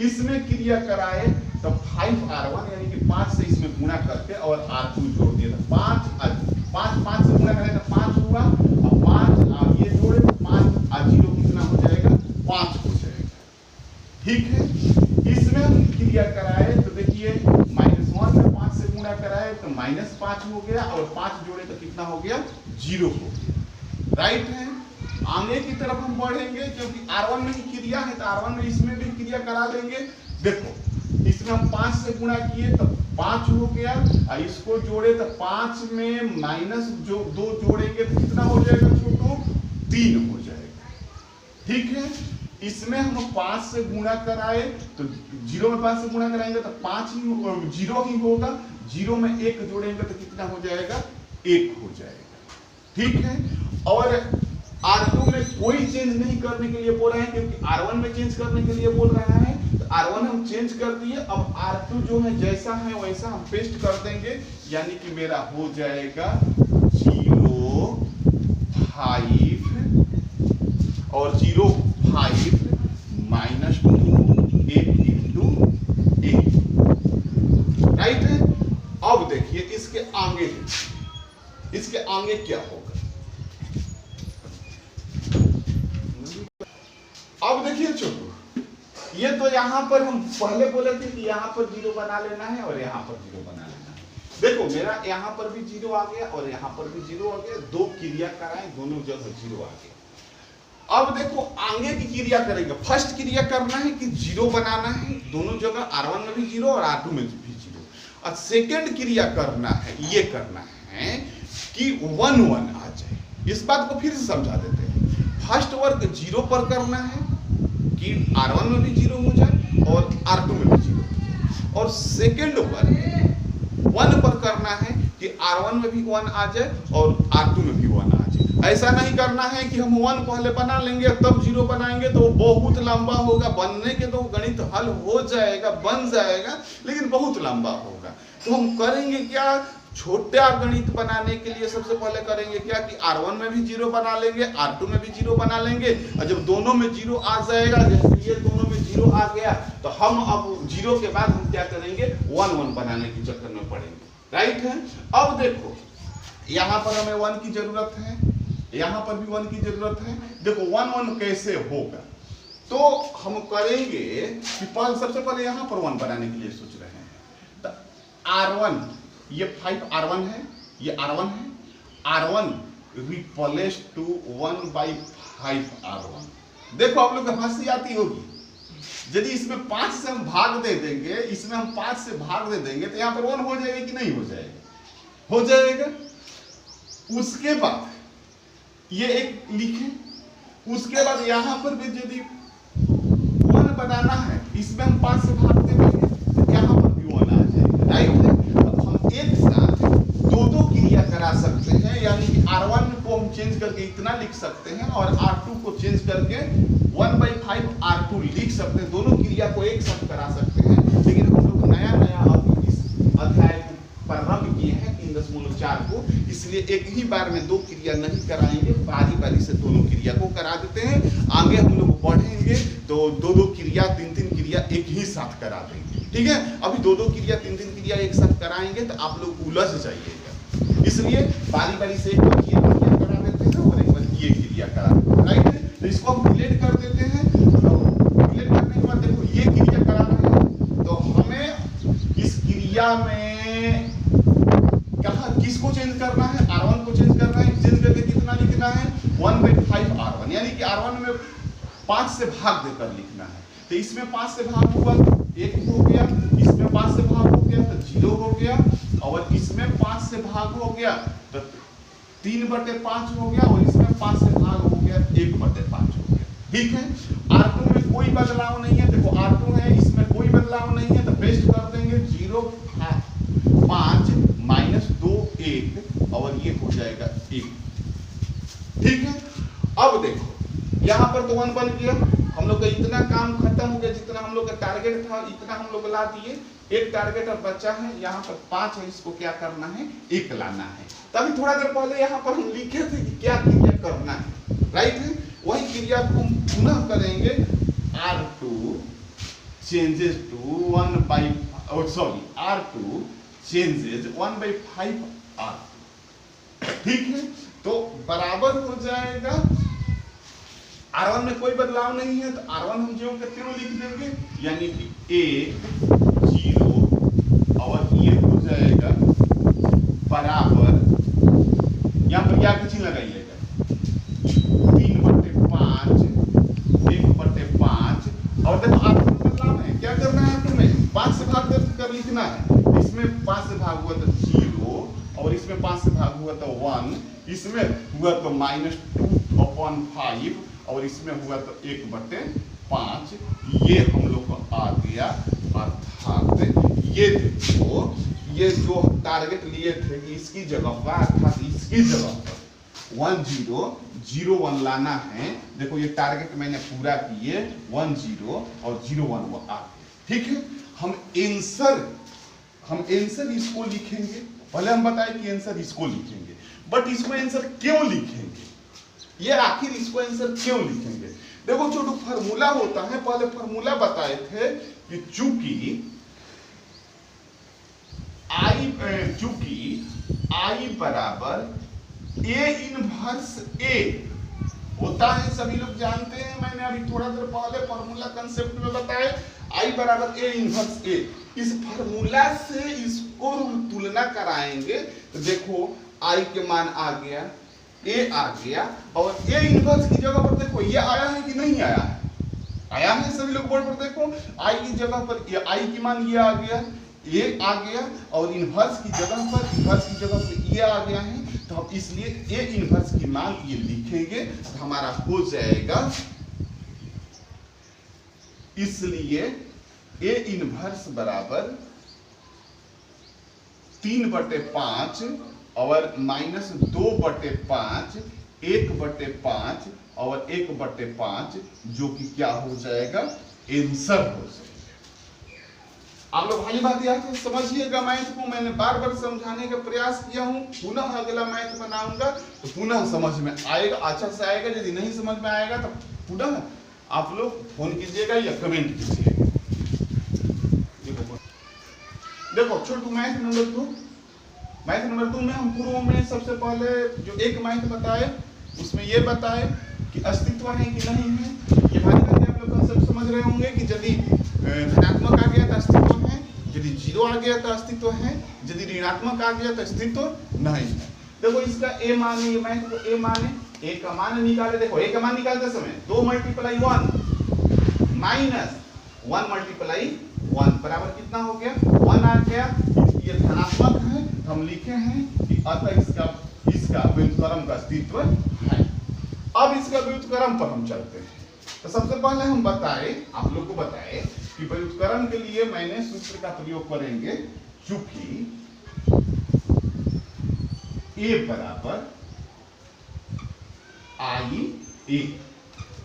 Speaker 1: इसमें क्रिया कराए तो 5r1 यानी कि 5 से इसमें गुणा करके और r2 जोड़ दिया था। 5 से गुणा करें तो 5 हुआ, और 5 ये जोड़े तो 5 और 0 कितना हो जाएगा, 5 हो जाएगा। ठीक है, इसमें हम क्रिया कराए तो देखिए -1 में 5 से गुणा कराए तो -5 हो गया, और 5 जोड़े तो कितना हो गया, 0 हो गया। राइट है, आगे की तरफ हम बढ़ेंगे क्योंकि R1 में ही क्रिया है तो R1 में इसमें भी क्रिया करा देंगे। देखो इसमें हम 5 से गुणा किए तो 5 हो गया, और इसको जोड़े तो 5 में माइनस जो 2 जोड़ेंगे तो कितना हो जाएगा छोटू, 3 हो जाएगा। ठीक है, इसमें हम 5 से गुणा कराए तो 0 में 5 से गुणा कराएंगे तो 5 ही 0 ही होगा, 0 में 1 जोड़ेंगे तो कितना हो जाएगा, 1 हो जाएगा। ठीक है, और R2 में कोई चेंज नहीं करने के लिए बोल रहे हैं क्योंकि R1 में चेंज करने के लिए बोल रहा है, तो R1 हम चेंज कर दिए। अब R2 जो है जैसा है वैसा हम पेस्ट कर देंगे, यानी कि मेरा हो जाएगा 0, 5 और 0, 5 -2 8 into 8। राइट है, अब देखिए इसके आगे क्या होगा। अब देखिए छोटू, ये तो यहाँ पर हम पहले बोले थे कि यहाँ पर 0 बना लेना है और यहाँ पर 0 बना लेना है। देखो मेरा यहाँ पर भी 0 आ गया और यहाँ पर भी 0 आ गया, 2 क्रिया कराएं, दोनों जगह 0 आ गया। अब देखो आगे की क्रिया करेंगे। फर्स्ट क्रिया करना है कि 0 बनाना है, दोनों जगह R1 में भी 0 और R2 में भी 0। और सेकेंड क्रिया करना है, ये करना है कि 1 1 आ जाए। इस बात को फिर से समझा देते हैं। फर्स्ट वर्क 0 पर करना है कि R1 में भी 0 हो जाए और R2 में भी 0 हो जाए, और सेकेंड वर्क 1 पर करना है कि R1 में भी 1 आ जाए और R2 में भी 1 आ जाए। ऐसा नहीं करना है कि हम 1 पहले बना लेंगे तब 0 बनाएंगे, तो बहुत लंबा होगा। बनने के तो गणित हल हो जाएगा, बन जाएगा, लेकिन बहुत लंबा होगा। तो हम करेंगे क्या, छोटा गणित बनाने के लिए सबसे पहले करेंगे क्या कि R1 में भी 0 बना लेंगे, R2 में भी 0 बना लेंगे, और जब दोनों में 0 आ जाएगा, जैसे ये दोनों में 0 आ गया, तो हम अब 0 के बाद हम क्या करेंगे, 1 1 बनाने के चक्कर में पड़ेंगे। राइट है, अब देखो यहाँ पर हमें 1 की जरूरत है, यहाँ पर भी 1 की जरूरत है। देखो 1 1 कैसे होगा, तो हम करेंगे कि सबसे पहले यहाँ पर 1 बनाने के लिए सोच रहे हैं। तो R1, ये 5R1 है, ये R1 है, R1 रिप्लेस टू 1/5R1। देखो आप लोग को हंसी आती होगी, यदि इसमें 5 से हम भाग दे देंगे, इसमें हम 5 से भाग दे देंगे तो यहाँ पर 1 हो जाएगा कि नहीं हो जाएगा, हो जाएगा। उसके बाद ये एक लिखे, उसके बाद यहाँ पर भी यदि 1 बनाना है, इसमें हम 5 से भाग देंगे तो यहाँ पर भी 1 आ जाएगा। राइट है, एक साथ दो क्रिया करा सकते हैं, यानी कि R1 को हम चेंज करके इतना लिख सकते हैं और R2 को चेंज करके 1/5 R2 लिख सकते हैं। दोनों क्रिया को एक साथ करा सकते हैं, लेकिन हम लोग नया अब इस अध्याय पर रब किए हैं 3.4 को, इसलिए एक ही बार में 2 क्रिया नहीं कराएंगे, बारी बारी से दोनों क्रिया को करा देते हैं। आगे हम लोग बढ़ेंगे तो 2 क्रिया 3 क्रिया एक ही साथ करा देंगे। ठीक है, अभी 2 क्रिया 3 क्रिया एक साथ कराएंगे तो आप लोग उलझ जाइएगा, इसलिए बारी बारी से एक बार ये क्रिया करा देते हैं और एक बार ये क्रिया करा देते हैं। राइट है, तो इसको हम डिलीट कर देते हैं। डिलीट करने के बाद देखो ये क्रिया कराना है, तो हमें इस क्रिया में कहाँ किसको चेंज करना है, R1 को चेंज करना है। चेंज करके कितना लिखना है, 1/5R1, यानी कि R1 में 5 से भाग देकर लिखना है। तो इसमें 5 से भाग हुआ तो 1 हो गया, इसमें 5 से भाग हो गया तो 0 हो गया, और इसमें 5 से भाग हो गया तो 3/5 हो गया, और इसमें 5 से भाग हो गया 1/5 हो गया। ठीक है, R2 में कोई बदलाव नहीं है। देखो R2 है, इसमें कोई बदलाव नहीं है, तो पेस्ट कर देंगे 0 5 -2 1, और ये हो जाएगा 1। ठीक है, अब देखो यहां पर तो 1 बन गया, हम लोग का इतना काम खत्म हो गया, जितना हम लोग का टारगेट था इतना हम लोग ला दिए। एक टारगेट अब बचा है, यहाँ पर 5 है, इसको क्या करना है, 1 लाना है। तभी थोड़ा देर पहले यहाँ पर हम लिखे थे कि क्या क्रिया करना है, राइट है। वही क्रिया को हम पुनः करेंगे, R2 changes to 1/R2 changes 1/5 R2। ठीक है, तो बराबर हो जाएगा, R1 में कोई बदलाव नहीं है, तो R1 हम जो कहते हैं लिख देंगे, यानी कि 1 0, और ये हो जाएगा बराबर, यहाँ पर क्या कुछ लगाइएगा 3/5 1/5, और देखो R2 में बदलाव है, क्या करना है तुम्हें 5 से भाग कर लिखना है। इसमें 5 से भाग हुआ तो 0, और इसमें 5 से भाग हुआ तो 1, इसमें हुआ तो -2/5, और इसमें हुआ तो 1/5। ये हम लोग को आ गया, अर्थात ये देखो, ये जो टारगेट लिए थे कि इसकी जगह पर, अर्थात इसकी जगह पर 1 0 0 1 लाना है। देखो ये टारगेट मैंने पूरा किए, 1 0 और 0 1 वो आ गए। ठीक है, हम आंसर इसको लिखेंगे। पहले हम बताएं कि आंसर इसको लिखेंगे, बट इसको आंसर क्यों लिखेंगे, ये आखिर इसको आंसर क्यों लिखेंगे। देखो जो फार्मूला होता है, पहले फार्मूला बताए थे कि चूंकि I बराबर A इनवर्स A होता है, सभी लोग जानते हैं। मैंने अभी थोड़ा देर पहले फार्मूला कंसेप्ट में बताया, I बराबर A इनवर्स A। इस फार्मूला से इसको हम तुलना कराएंगे, तो देखो I के मान आ गया, A आ गया, और A इनवर्स की जगह पर देखो ये आया है कि नहीं आया है, आया है। सभी लोग बोर्ड पर देखो, I की जगह पर I की मान ये आ गया, A आ गया, और इनवर्स की जगह पर ये आ गया है। तो हम इसलिए A इनवर्स की मान ये लिखेंगे, तो हमारा हो जाएगा, इसलिए A इनवर्स बराबर 3/5 और -2/5 1/5 और 1/5, जो कि क्या हो जाएगा, आंसर हो जाएगा। आप लोग पहली बात याद समझिएगा, मैथ को मैंने बार बार समझाने का प्रयास किया हूं, पुनः अगला मैथ बनाऊंगा तो पुनः समझ में आएगा, अच्छा से आएगा। यदि नहीं समझ में आएगा तो पुनः आप लोग फोन कीजिएगा या कमेंट कीजिएगा। देखो छोटू मैथ नंबर 2 में हम पूर्व में सबसे पहले जो एक मैथ बताए, उसमें ये बताए कि अस्तित्व है कि नहीं है। ये भाई आप लोग कंसेप्ट समझ रहे होंगे कि यदि धनात्मक आ गया तो अस्तित्व है, यदि 0 आ गया तो अस्तित्व है, यदि ऋणात्मक आ गया तो अस्तित्व नहीं है। देखो इसका A माने, ये मैथ को A माने, A का मान निकाले। देखो A का मान निकालते समय 2 × 1 -1 × 1 बराबर कितना हो गया, 1 आ गया। ये धनात्मक है, हम लिखे हैं कि अतः इसका व्युत्क्रम का अस्तित्व है। अब इसका व्युत्क्रम पर हम चलते हैं। तो सबसे पहले हम आप लोग को बताए कि व्युत्क्रम के लिए मैंने सूत्र का प्रयोग करेंगे, चूंकि A बराबर IA,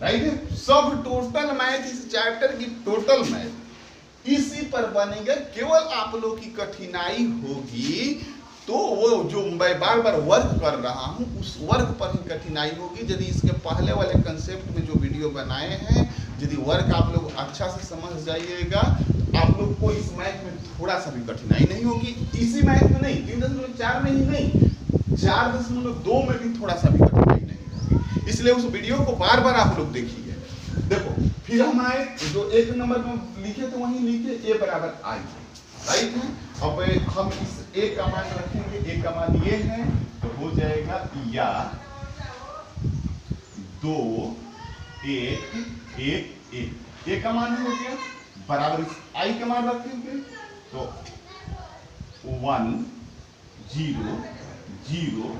Speaker 1: राइट है। सब टोटल मैथ, इस चैप्टर की टोटल मैथ इसी पर बनेगा। केवल आप लोग की कठिनाई होगी तो वो जो मैं बार बार वर्क कर रहा हूं, उस वर्क पर ही कठिनाई होगी। यदि इसके पहले वाले कंसेप्ट में जो वीडियो बनाए हैं, यदि वर्क आप लोग अच्छा से समझ जाइएगा, आप लोग को इस मैथ में थोड़ा सा भी कठिनाई नहीं होगी। इसी मैथ में नहीं, 3.4 में ही नहीं, 4.2 में भी थोड़ा सा भी कठिनाई नहीं होगी। इसलिए उस वीडियो को बार बार आप लोग देखिए। देखो फिर हम आए जो एक नंबर में लिखे थे वहीं लिखे A बराबर I, राइट है। अब हम इस A का मान रखेंगे, A का मान ये है, तो हो जाएगा या 2 1 ए का मान हो गया बराबर आई का मान रखेंगे तो 1 0 0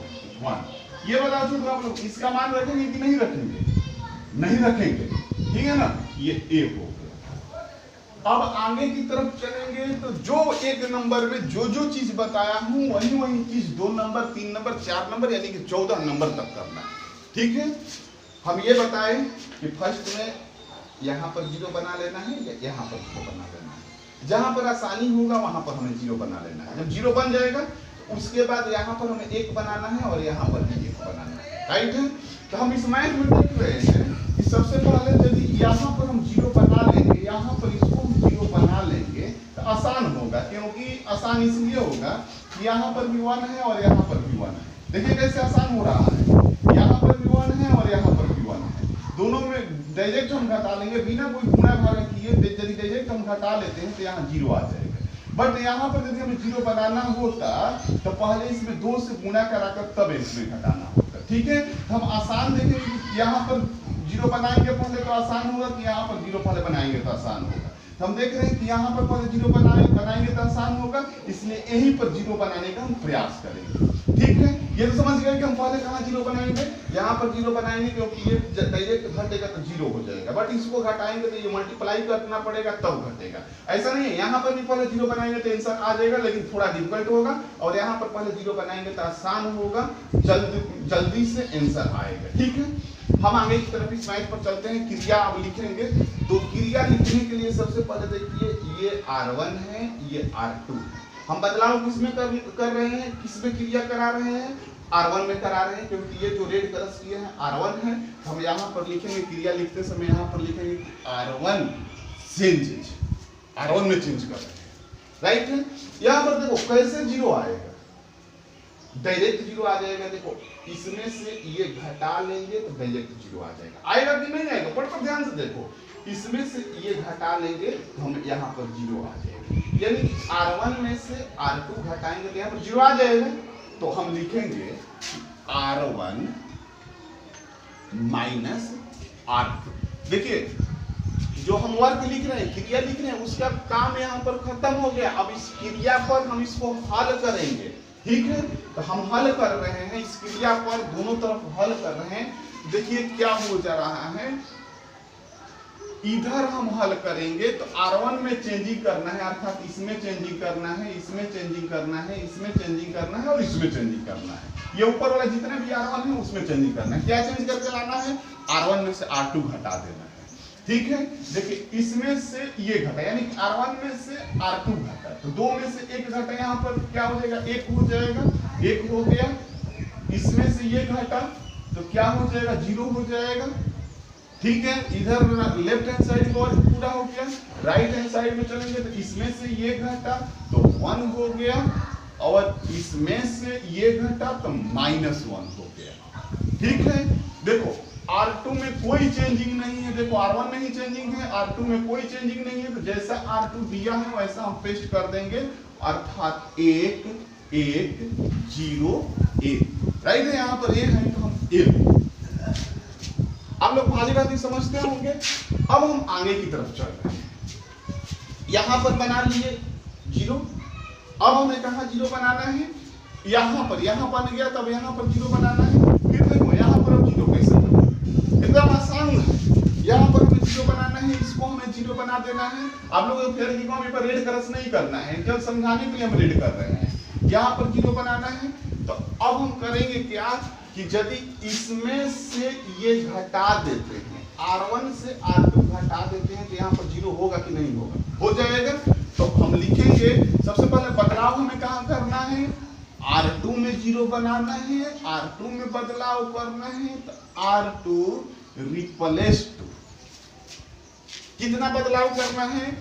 Speaker 1: 1। ये बताओ तो आप लोग इसका मान रखेंगे कि नहीं रखेंगे? नहीं रखेंगे, ठीक है ना। ये ए हो गया। अब आगे की तरफ चलेंगे तो जो एक नंबर में जो जो चीज बताया हूं वही वही चीज 2 नंबर 3 नंबर 4 नंबर यानी कि 14 नंबर तक करना है, ठीक है। हम ये बताए कि फर्स्ट में यहाँ पर 0 बना लेना है या यहाँ पर 0 बना लेना है। जहां पर आसानी होगा वहां पर हमें 0 बना लेना है। जब 0 बन जाएगा उसके बाद यहाँ पर हमें 1 बनाना है और यहाँ पर भी 1 बनाना है, राइट है। तो हम इस मैथ में देख रहे हैं कि सबसे पहले यदि यहाँ पर हम 0 बना लेंगे, यहाँ पर इसको हम 0 बना लेंगे तो आसान होगा। क्योंकि आसान इसलिए होगा कि यहाँ पर भी 1 है और यहाँ पर भी 1 है। देखिए कैसे आसान हो रहा है, यहाँ पर भी 1 है और यहाँ पर भी 1 है। दोनों में डायरेक्ट हम घटा लेंगे बिना कोई गुणा भाग किए। यदि डायरेक्ट हम घटा लेते हैं तो यहाँ 0 आ जाएगा। बट यहाँ पर यदि हमें 0 बनाना होता तो पहले इसमें 2 से गुणा कराकर तब इसमें घटाना होता, ठीक है। हम आसान देखेंगे कि यहाँ पर 0 बनाएंगे पहले तो आसान होगा कि यहाँ पर 0 पहले बनाएंगे तो आसान होगा। तो हम देख रहे हैं कि यहाँ पर पहले 0 बनाएंगे तो आसान होगा, इसलिए यहीं पर 0 बनाने का हम प्रयास करेंगे, ठीक है। ये तो समझ गए कि हम पहले कहाँ 0 बनाएंगे, यहाँ पर 0 बनाएंगे क्योंकि ये डायरेक्ट घटेगा तो 0 हो जाएगा। बट इसको घटाएंगे तो ये मल्टीप्लाई करना पड़ेगा तब घटेगा। ऐसा नहीं है यहाँ पर भी पहले 0 बनाएंगे तो आंसर आ जाएगा, लेकिन थोड़ा डिफिकल्ट होगा। और यहाँ पर पहले 0 बनाएंगे तो आसान होगा, जल्दी से आंसर आएगा, ठीक है। हम आगे की तरफ इस मैथ पर चलते हैं। क्रिया अब लिखेंगे तो क्रिया लिखने के लिए सबसे पहले देखिए ये R1 है, ये R2। हम बदलाव किसमें कर रहे हैं, किसमें क्रिया करा रहे हैं? R1 में करा रहे हैं, क्योंकि ये जो रेड कलर किए हैं R1 है। हम यहाँ पर लिखेंगे क्रिया लिखते समय यहाँ पर लिखेंगे R1 चेंज, R1 में चेंज कर रहे हैं, राइट है। यहाँ पर देखो कैसे 0 आएगा, डायरेक्ट 0 आ जाएगा। देखो इसमें से ये घटा लेंगे तो डायरेक्ट 0 आ जाएगा। आएगा कि नहीं आएगा? पर ध्यान से देखो, इसमें से ये घटा लेंगे तो हम यहाँ पर 0 आ जाएगा। यानी R1 में से R2 घटाएंगे तो यहाँ पर 0 आ जाएगा। तो हम लिखेंगे R1 माइनस R2। देखिए जो हम वर्क लिख रहे हैं, क्रिया लिख रहे हैं, उसका काम यहाँ पर खत्म हो गया। अब इस क्रिया पर हम इसको हल करेंगे, ठीक है। तो हम हल कर रहे हैं इस क्रिया पर, दोनों तरफ हल कर रहे हैं। देखिए क्या हो जा रहा है, इधर हम हल करेंगे तो R1 में चेंजिंग करना है, अर्थात इसमें चेंजिंग करना है, इसमें चेंजिंग करना है, इसमें चेंजिंग करना है और इसमें चेंजिंग करना है। ये ऊपर वाला जितने भी R1 है उसमें चेंजिंग करना है। क्या चेंज करके लाना है? R1 में से R2 घटा देना है, ठीक है। देखिए इसमें से ये घटा, यानी R1 में से R2 घटा, तो 2 में से 1 घटा, यहाँ पर क्या हो जाएगा? 1 हो जाएगा, 1 हो गया। इसमें से ये घटा तो क्या हो जाएगा? 0 हो जाएगा, ठीक है। इधर लेफ्ट हैंड साइड और पूरा हो गया। राइट हैंड साइड में चलेंगे तो इसमें से ये घटा तो 1 हो गया, और इसमें से ये घटा तो -1 हो गया, ठीक है। देखो R2 में कोई चेंजिंग नहीं है, देखो R1 में ही चेंजिंग है, R2 में कोई चेंजिंग नहीं है। तो जैसा R2 दिया है वैसा हम पेस्ट कर देंगे, अर्थात 1 1 0 1, राइट है। यहाँ पर 1 है तो हम 1। आप लोग पहली बात समझते होंगे। अब हम आगे की तरफ चल रहे हैं। यहां पर बना लिए 0। अब हमें कहा 0 बनाना है, यहां बन गया, तब यहां पर 0 बनाना है। फिर देखो यहां पर हम 0 कैसे बनाएंगे, एकदम आसान है। यहां पर हमें 0 बनाना है, इसको हमें 0 बना देना है। आप लोगों को पर रेड क्रॉस नहीं करना है, जब समझाने के लिए हम रेड कर रहे हैं। यहां पर 0 बनाना है, तो अब हम करेंगे क्या कि यदि इसमें से ये घटा देते हैं, R1 से R2 घटा देते हैं, तो यहाँ पर 0 होगा कि नहीं होगा? हो जाएगा। तो हम लिखेंगे सबसे पहले बदलाव हमें कहाँ करना है? R2 में 0 बनाना है, R2 में बदलाव करना है, तो R2 रिप्लेस टू। कितना बदलाव करना है?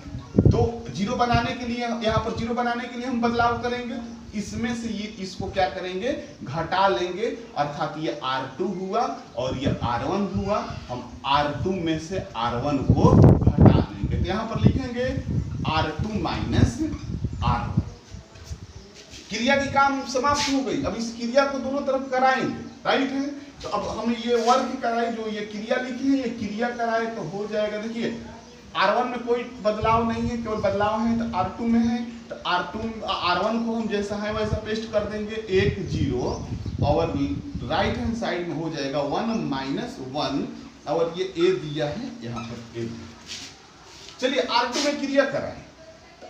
Speaker 1: तो 0 बनाने के लिए, यहाँ पर 0 बनाने के लिए हम बदलाव करेंगे। इसमें से ये इसको क्या करेंगे? घटा लेंगे, अर्थात ये R2 हुआ और ये R1 हुआ। हम R2 में से R1 को घटा देंगे, तो यहाँ पर लिखेंगे R2 माइनस R1। क्रिया की काम समाप्त हो गई। अब इस क्रिया को दोनों तरफ कराएंगे, राइट है। तो अब हम ये वर्क कराए, जो ये क्रिया लिखी है ये क्रिया कराए तो हो जाएगा। देखिए R1 में कोई बदलाव नहीं है, केवल बदलाव है तो R2 में है। तो R1 को हम जैसा है वैसा पेस्ट कर देंगे, 1 0 और राइट हैंड साइड में हो जाएगा 1 माइनस 1 और ये A दिया है यहाँ पर A। चलिए R2 में क्रिया कराएं।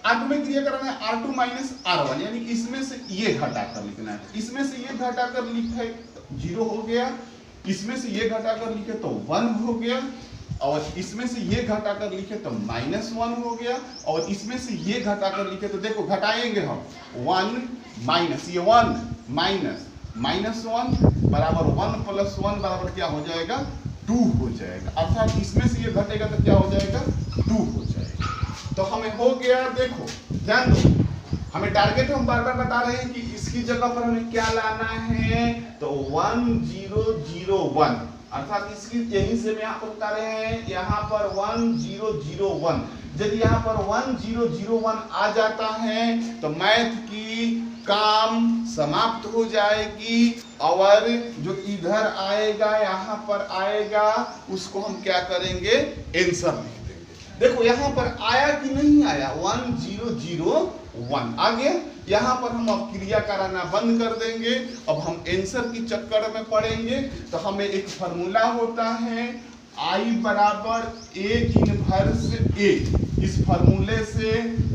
Speaker 1: R2 में क्रिया कराना है R2 माइनस R1, यानी इसमें से ये घटाकर लिखना है। इसमें से ये घटाकर लिखे 0 हो गया, इसमें से ये घटाकर लिखे तो 1 हो गया, और इसमें से ये घटाकर लिखे तो -1 हो गया, और इसमें से ये घटाकर लिखे तो देखो घटाएंगे हम 1 माइनस ये 1 माइनस -1 बराबर 1 प्लस 1 बराबर क्या हो जाएगा 2 हो जाएगा। अर्थात इसमें से ये घटेगा तो क्या हो जाएगा 2 हो जाएगा। तो हमें हो गया, देखो ध्यान दो, हमें टारगेट हम बार बार बता रहे हैं कि इसकी जगह पर हमें क्या लाना है, तो 1 0 0 1, अर्थात इसकी यहीं से यहाँ पर बता रहे हैं, यहाँ पर 1 0 0 1। यदि यहाँ पर 1 0 0 1 आ जाता है तो मैथ की काम समाप्त हो जाएगी, और जो इधर आएगा यहाँ पर आएगा उसको हम क्या करेंगे आंसर लिख देंगे। देखो यहाँ पर आया कि नहीं आया, 1 0 0 1 आ गया। यहाँ पर हम अब क्रिया कराना बंद कर देंगे, अब हम आंसर की चक्कर में पड़ेंगे। तो हमें एक फार्मूला होता है I बराबर A इनवर्स A, इस फार्मूले से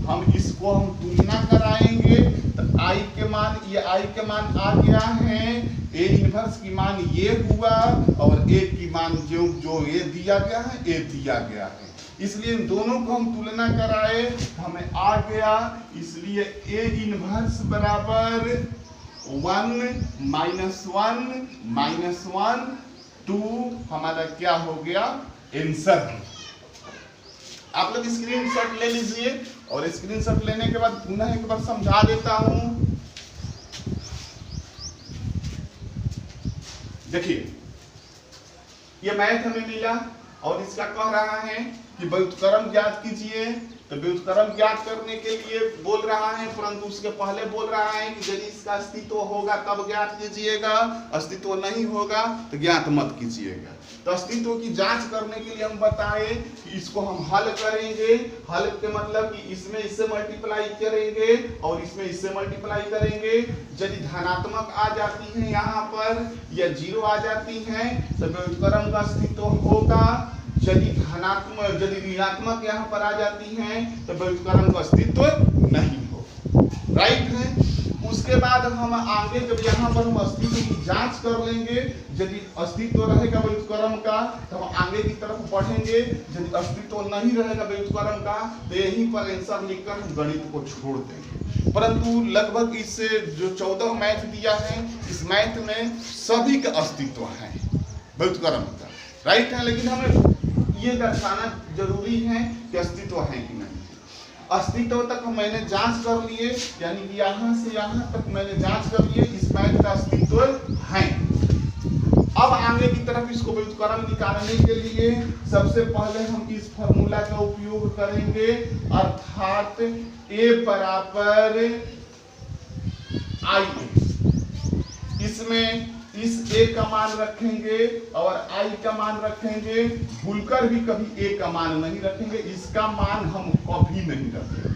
Speaker 1: हम इसको हम तुलना कराएंगे। तो I के मान, ये I के मान आ गया है, A इनवर्स की मान ये हुआ, और A की मान जो ये दिया गया है A दिया गया है, इसलिए इन दोनों को हम तुलना कराए हमें आ गया। इसलिए A इनवर्स बराबर 1 माइनस 1 2 हमारा क्या हो गया आंसर। आप लोग स्क्रीनशॉट ले लीजिए, और स्क्रीनशॉट लेने के बाद पुनः एक बार समझा देता हूं। देखिए ये मैथ हमें मिला और इसका कह रहा है कि व्युत्क्रम ज्ञात कीजिए। तो व्युत्क्रम ज्ञात करने के लिए बोल रहा है, परंतु उसके पहले बोल रहा है कि यदि इसका अस्तित्व होगा तब ज्ञात कीजिएगा, अस्तित्व नहीं होगा तो ज्ञात मत कीजिएगा। तो अस्तित्व की जांच करने के लिए हम बताए कि इसको हम हल करेंगे। हल के मतलब कि इसमें इससे मल्टीप्लाई करेंगे और इसमें इससे मल्टीप्लाई करेंगे। यदि धनात्मक आ जाती है यहाँ पर या 0 आ जाती है तो व्युत्क्रम का अस्तित्व होगा। यदि धनात्मक, यदि ऋणात्मक यहाँ पर आ जाती है तो व्युत्क्रम का अस्तित्व नहीं हो, राइट है। उसके बाद हम आगे जब यहाँ पर हम अस्तित्व की जांच कर लेंगे, यदि अस्तित्व रहेगा व्युत्क्रम का तो हम आगे की तरफ बढ़ेंगे। यदि अस्तित्व नहीं रहेगा व्युत्क्रम का तो यहीं पर आंसर लिखकर हम गणित को छोड़ देंगे। परंतु लगभग इससे जो 14 मैथ दिया है, इस मैथ में सभी का अस्तित्व है व्युत्क्रम का, राइट है। लेकिन हमें ये दर्शाना जरूरी है कि अस्तित्व है कि नहीं। अस्तित्व तक मैंने जांच कर लिए, यानी कि यहाँ से यहाँ तक मैंने जांच कर लिए, इस मैथ का अस्तित्व है। अब आगे की तरफ इसको व्युत्क्रम निकालने के लिए सबसे पहले हम इस फार्मूला का उपयोग करेंगे, अर्थात A बराबर I। इसमें इस A का मान रखेंगे और I का मान रखेंगे, भूलकर भी कभी A का मान नहीं रखेंगे, इसका मान हम कभी नहीं रखेंगे,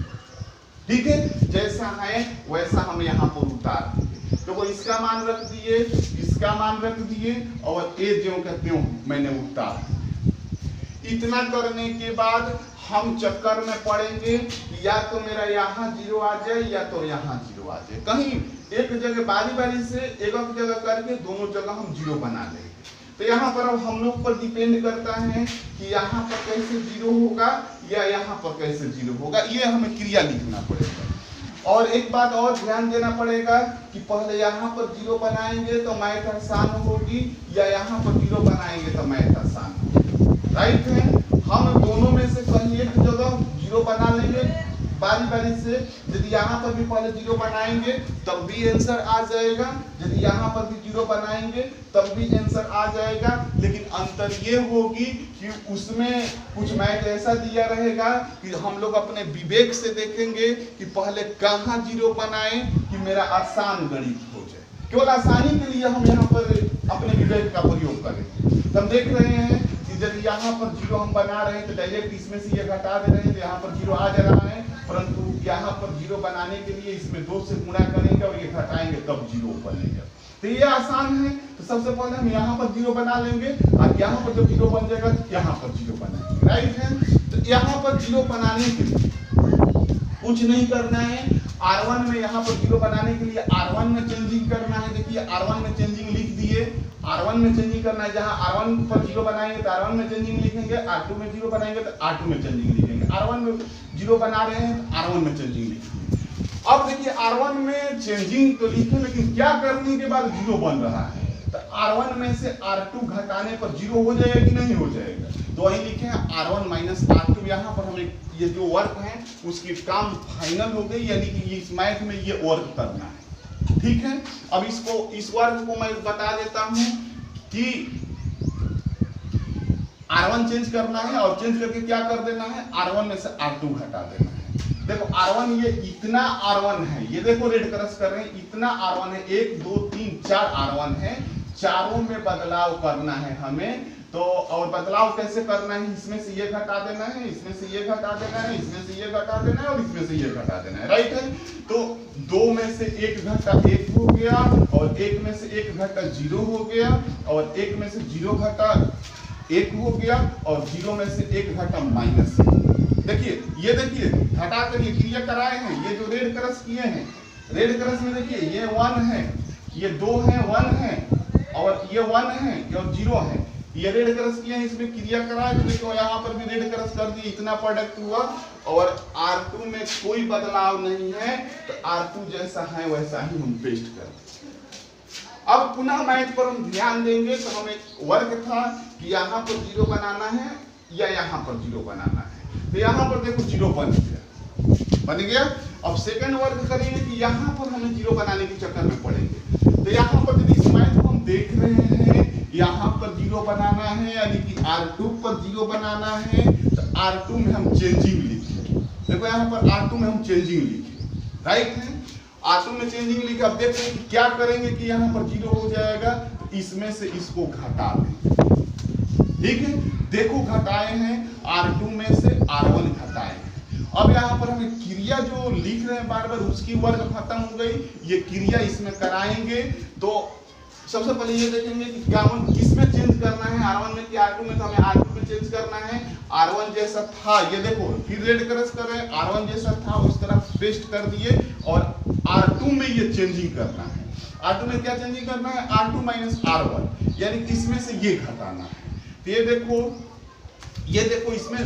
Speaker 1: ठीक है। जैसा है वैसा हम यहाँ पर उतार दिए, तो वो इसका मान रख दिए, इसका मान रख दिए और A ज्यों का त्यों मैंने उतार दिया। इतना करने के बाद हम चक्कर में पड़ेंगे, या तो मेरा यहाँ 0 आ जाए या तो यहाँ 0 आ जाए, कहीं एक जगह बारी बारी से एक जगह करके दोनों जगह हम 0 बना लेंगे। तो यहाँ पर अब हम लोग पर डिपेंड करता है कि यहाँ पर कैसे 0 होगा या यहाँ पर कैसे 0 होगा, ये हमें क्रिया लिखना पड़ेगा। और एक बात और ध्यान देना पड़ेगा कि पहले यहाँ पर 0 बनाएंगे तो मैथ आसान होगी, या यहाँ पर 0 बनाएंगे तो मैथ आसान होगी, राइट है। हम दोनों में से कहीं एक जगह 0 बना लेंगे बारी बारी से। यदि यहाँ पर भी पहले 0 बनाएंगे तब भी आंसर आ जाएगा, यदि यहाँ पर भी 0 बनाएंगे तब भी आंसर आ जाएगा। लेकिन अंतर ये होगी कि उसमें कुछ मैथ ऐसा दिया रहेगा कि हम लोग अपने विवेक से देखेंगे कि पहले कहाँ 0 बनाएं कि मेरा आसान गणित हो जाए। केवल आसानी के लिए हम यहाँ पर अपने विवेक का प्रयोग करेंगे। तो हम देख रहे हैं कि जब यहाँ पर जीरो हम बना रहे हैं तो डायरेक्ट इसमें से ये घटा दे रहे हैं तो यहाँ पर जीरो आ जा रहा है, परंतु यहाँ पर जीरो बनाने के लिए इसमें 2 से गुणा करेंगे और ये घटाएंगे तब जीरो बनेगा। तो ये आसान है। तो सबसे पहले हम यहाँ पर जीरो बना लेंगे और यहाँ पर जब जीरो बन जाएगा तो यहाँ पर जीरो बनाएंगे, राइट है। तो यहाँ पर जीरो बनाने के लिए कुछ नहीं करना है। R1 में यहाँ पर जीरो बनाने के लिए R1 में चेंजिंग करना है। देखिए R1 में चेंजिंग लिख दिए, R1 में चेंजिंग करना है। जहाँ R1 पर जीरो बनाएंगे तो R1 में चेंजिंग लिखेंगे, R2 में जीरो बनाएंगे तो R2 में चेंजिंग लिखेंगे। R1 में जीरो बना रहे हैं तो R1 में चेंजिंग लिखेंगे। अब देखिए R1 में चेंजिंग तो लिखे, लेकिन क्या करने के बाद जीरो बन रहा है, तो R1 में से R2 घटाने पर जीरो हो जाएगा कि नहीं हो जाएगा। तो वही लिखे हैं R1 माइनस R2। यहाँ पर हमें ये जो वर्क है उसकी काम फाइनल हो गई, यानी कि इस मैथ में ये वर्क करना है, ठीक है। अब इस वर्क को मैं बता देता हूँ कि R1 चेंज करना है और चेंज करके क्या कर देना है, R1 में से R2 घटा देना है। देखो R1 ये इतना R1 है, ये देखो रेड क्रॉस कर रहे हैं, इतना R1 है, 1 2 3 4 R1 है, चारों में बदलाव करना है हमें। तो और बदलाव कैसे करना है, इसमें से ये घटा देना है, इसमें से ये घटा देना है, इसमें से ये घटा देना है और इसमें से ये घटा देना है, राइट है। तो 2 में से 1 घटा 1 हो गया और 1 में से 1 घटा 0 हो गया और 1 में से 0 घटा 1 हो गया और 0 में से 1 घटा माइनस। देखिए ये देखिए घटा कर ये क्रिया कराए हैं, ये जो रेड क्रॉस किए हैं, रेड क्रॉस में देखिए ये 1 है, ये 2 है, 1 है और ये 1 है और 0 है, ये रेड क्रॉस किए हैं, इसमें क्रिया कराए। तो देखो यहाँ पर भी रेड क्रॉस कर दिए, इतना प्रोडक्ट हुआ और R2 में कोई बदलाव नहीं है, तो R2 जैसा है वैसा ही हम पेस्ट कर देंगे। अब पुनः मैथ पर हम ध्यान देंगे। तो हमें वर्क था कि यहाँ पर जीरो बनाना है या यहाँ पर जीरो बनाना है, तो यहाँ पर देखो जीरो बन गया। अब सेकंड वर्क करेंगे कि यहाँ पर हमें जीरो बनाने के चक्कर में पड़ेंगे। तो यहाँ पर यदि इस मैथ को हम देख रहे हैं, यहाँ पर जीरो बनाना है, यानी कि R2 पर जीरो बनाना है, तो R2 में हम चेंजिंग लिखे। देखो यहाँ पर R2 में हम चेंजिंग लिखे, राइट है। R2 में चेंजिंग लिखे। अब देखते हैं कि क्या करेंगे कि यहाँ पर जीरो हो जाएगा, तो इसमें से इसको घटा देंगे, ठीक है। देखो घटाए हैं, R2 में से R1 घटाए हैं। अब यहाँ पर हमें क्रिया जो लिख रहे हैं बार बार, उसकी वर्ग खत्म हो गई, ये क्रिया इसमें कराएंगे। तो सबसे पहले ये देखेंगे कि क्या किसमें चेंज करना है, R1 में कि R2 में। तो हमें R2 में चेंज करना है। R1 जैसा था, ये देखो फिर रेड क्रॉस कर रहे हैं, R1 जैसा था उस तरफ पेस्ट कर दिए और R2 में ये चेंजिंग करना है। R2 में क्या चेंजिंग करना है, R2 माइनस R1, यानी इसमें से ये घटाना है। तो ये देखो इसमें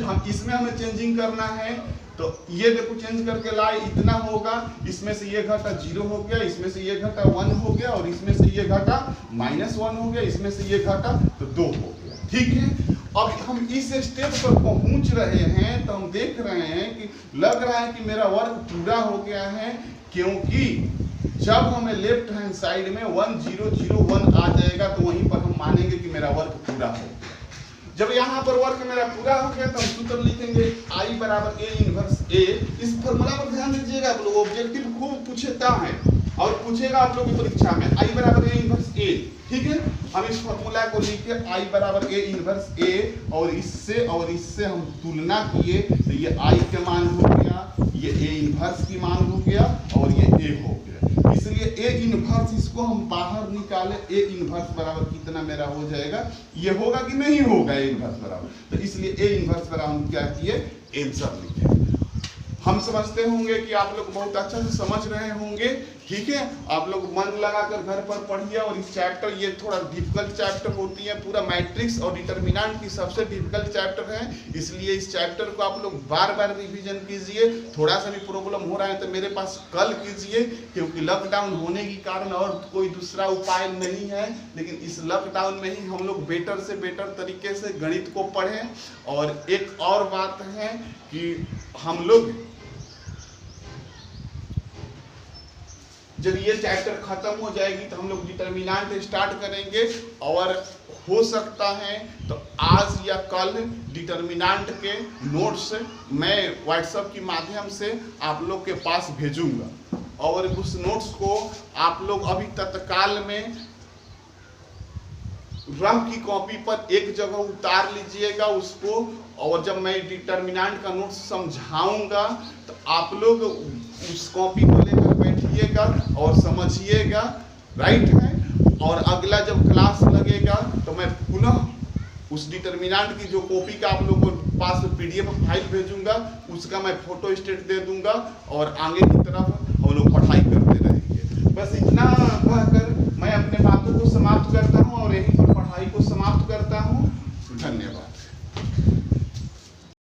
Speaker 1: हमें चेंजिंग करना है। तो ये देखो चेंज करके लाए, इतना होगा, इसमें से ये घटा 0 हो गया, इसमें से ये घटा 1 हो गया और इसमें से ये घटा -1 हो गया, इसमें से ये घटा तो 2 हो गया, ठीक है। अब हम इस स्टेप पर पहुंच रहे हैं, तो हम देख रहे हैं कि लग रहा है कि मेरा वर्क पूरा हो गया है, क्योंकि जब हमें लेफ्ट हैंड साइड में 1 0 0 1 आ जाएगा तो वहीं पर हम मानेंगे कि मेरा वर्क पूरा हो गया। जब यहाँ पर वर्क मेरा पूरा हो गया तो हम सूत्र लिखेंगे I बराबर A इनवर्स A। इस फॉर्मूला पर ध्यान दीजिएगा, आप लोग ऑब्जेक्टिव खूब पूछता है और पूछेगा आप लोग की परीक्षा में, I बराबर A इनवर्स A, ठीक है। हम इस फॉर्मूला को लिखे I बराबर A इनवर्स A और इससे हम तुलना किए तो ये I के मान हो गया, ये A इनवर्स की मान हो गया और ये A हो गया। इसलिए A इनवर्स इसको हम बाहर निकाले, A इनवर्स बराबर कितना मेरा हो जाएगा, ये होगा कि नहीं होगा A इनवर्स बराबर। तो इसलिए A इनवर्स बराबर हम क्या किए, आंसर लिखे। हम समझते होंगे कि आप लोग बहुत अच्छा से समझ रहे होंगे, ठीक है। आप लोग मन लगाकर घर पर पढ़िए। और इस चैप्टर, ये थोड़ा डिफिकल्ट चैप्टर होती है, पूरा मैट्रिक्स और डिटर्मिनेंट की सबसे डिफिकल्ट चैप्टर है, इसलिए इस चैप्टर को आप लोग बार बार रिवीजन कीजिए। थोड़ा सा भी प्रॉब्लम हो रहा है तो मेरे पास कल कीजिए, क्योंकि लॉकडाउन होने के कारण और कोई दूसरा उपाय नहीं है। लेकिन इस लॉकडाउन में ही हम लोग बेटर से बेटर तरीके से गणित को पढ़ें। और एक और बात है कि हम लोग जब ये चैप्टर खत्म हो जाएगी तो हम लोग डिटर्मिनेंट स्टार्ट करेंगे, और हो सकता है तो आज या कल डिटर्मिनेंट के नोट्स मैं व्हाट्सएप के माध्यम से आप लोग के पास भेजूंगा। और उस नोट्स को आप लोग अभी तत्काल में रफ की कॉपी पर एक जगह उतार लीजिएगा उसको, और जब मैं डिटर्मिनेंट का नोट समझाऊंगा तो आप लोग उस कॉपी को लेकर बैठिएगा और समझिएगा, राइट है। और अगला जब क्लास लगेगा तो मैं पुनः उस डिटर्मिनेंट की जो कॉपी का आप लोगों को पास PDF फाइल भेजूंगा, उसका मैं फोटो स्टेट दे दूंगा, और आगे की तरफ हम लोग पढ़ाई करते रहेंगे। बस इतना कहकर मैं अपने बातों को समाप्त करता हूँ और यहीं पर पढ़ाई को समाप्त करता हूँ।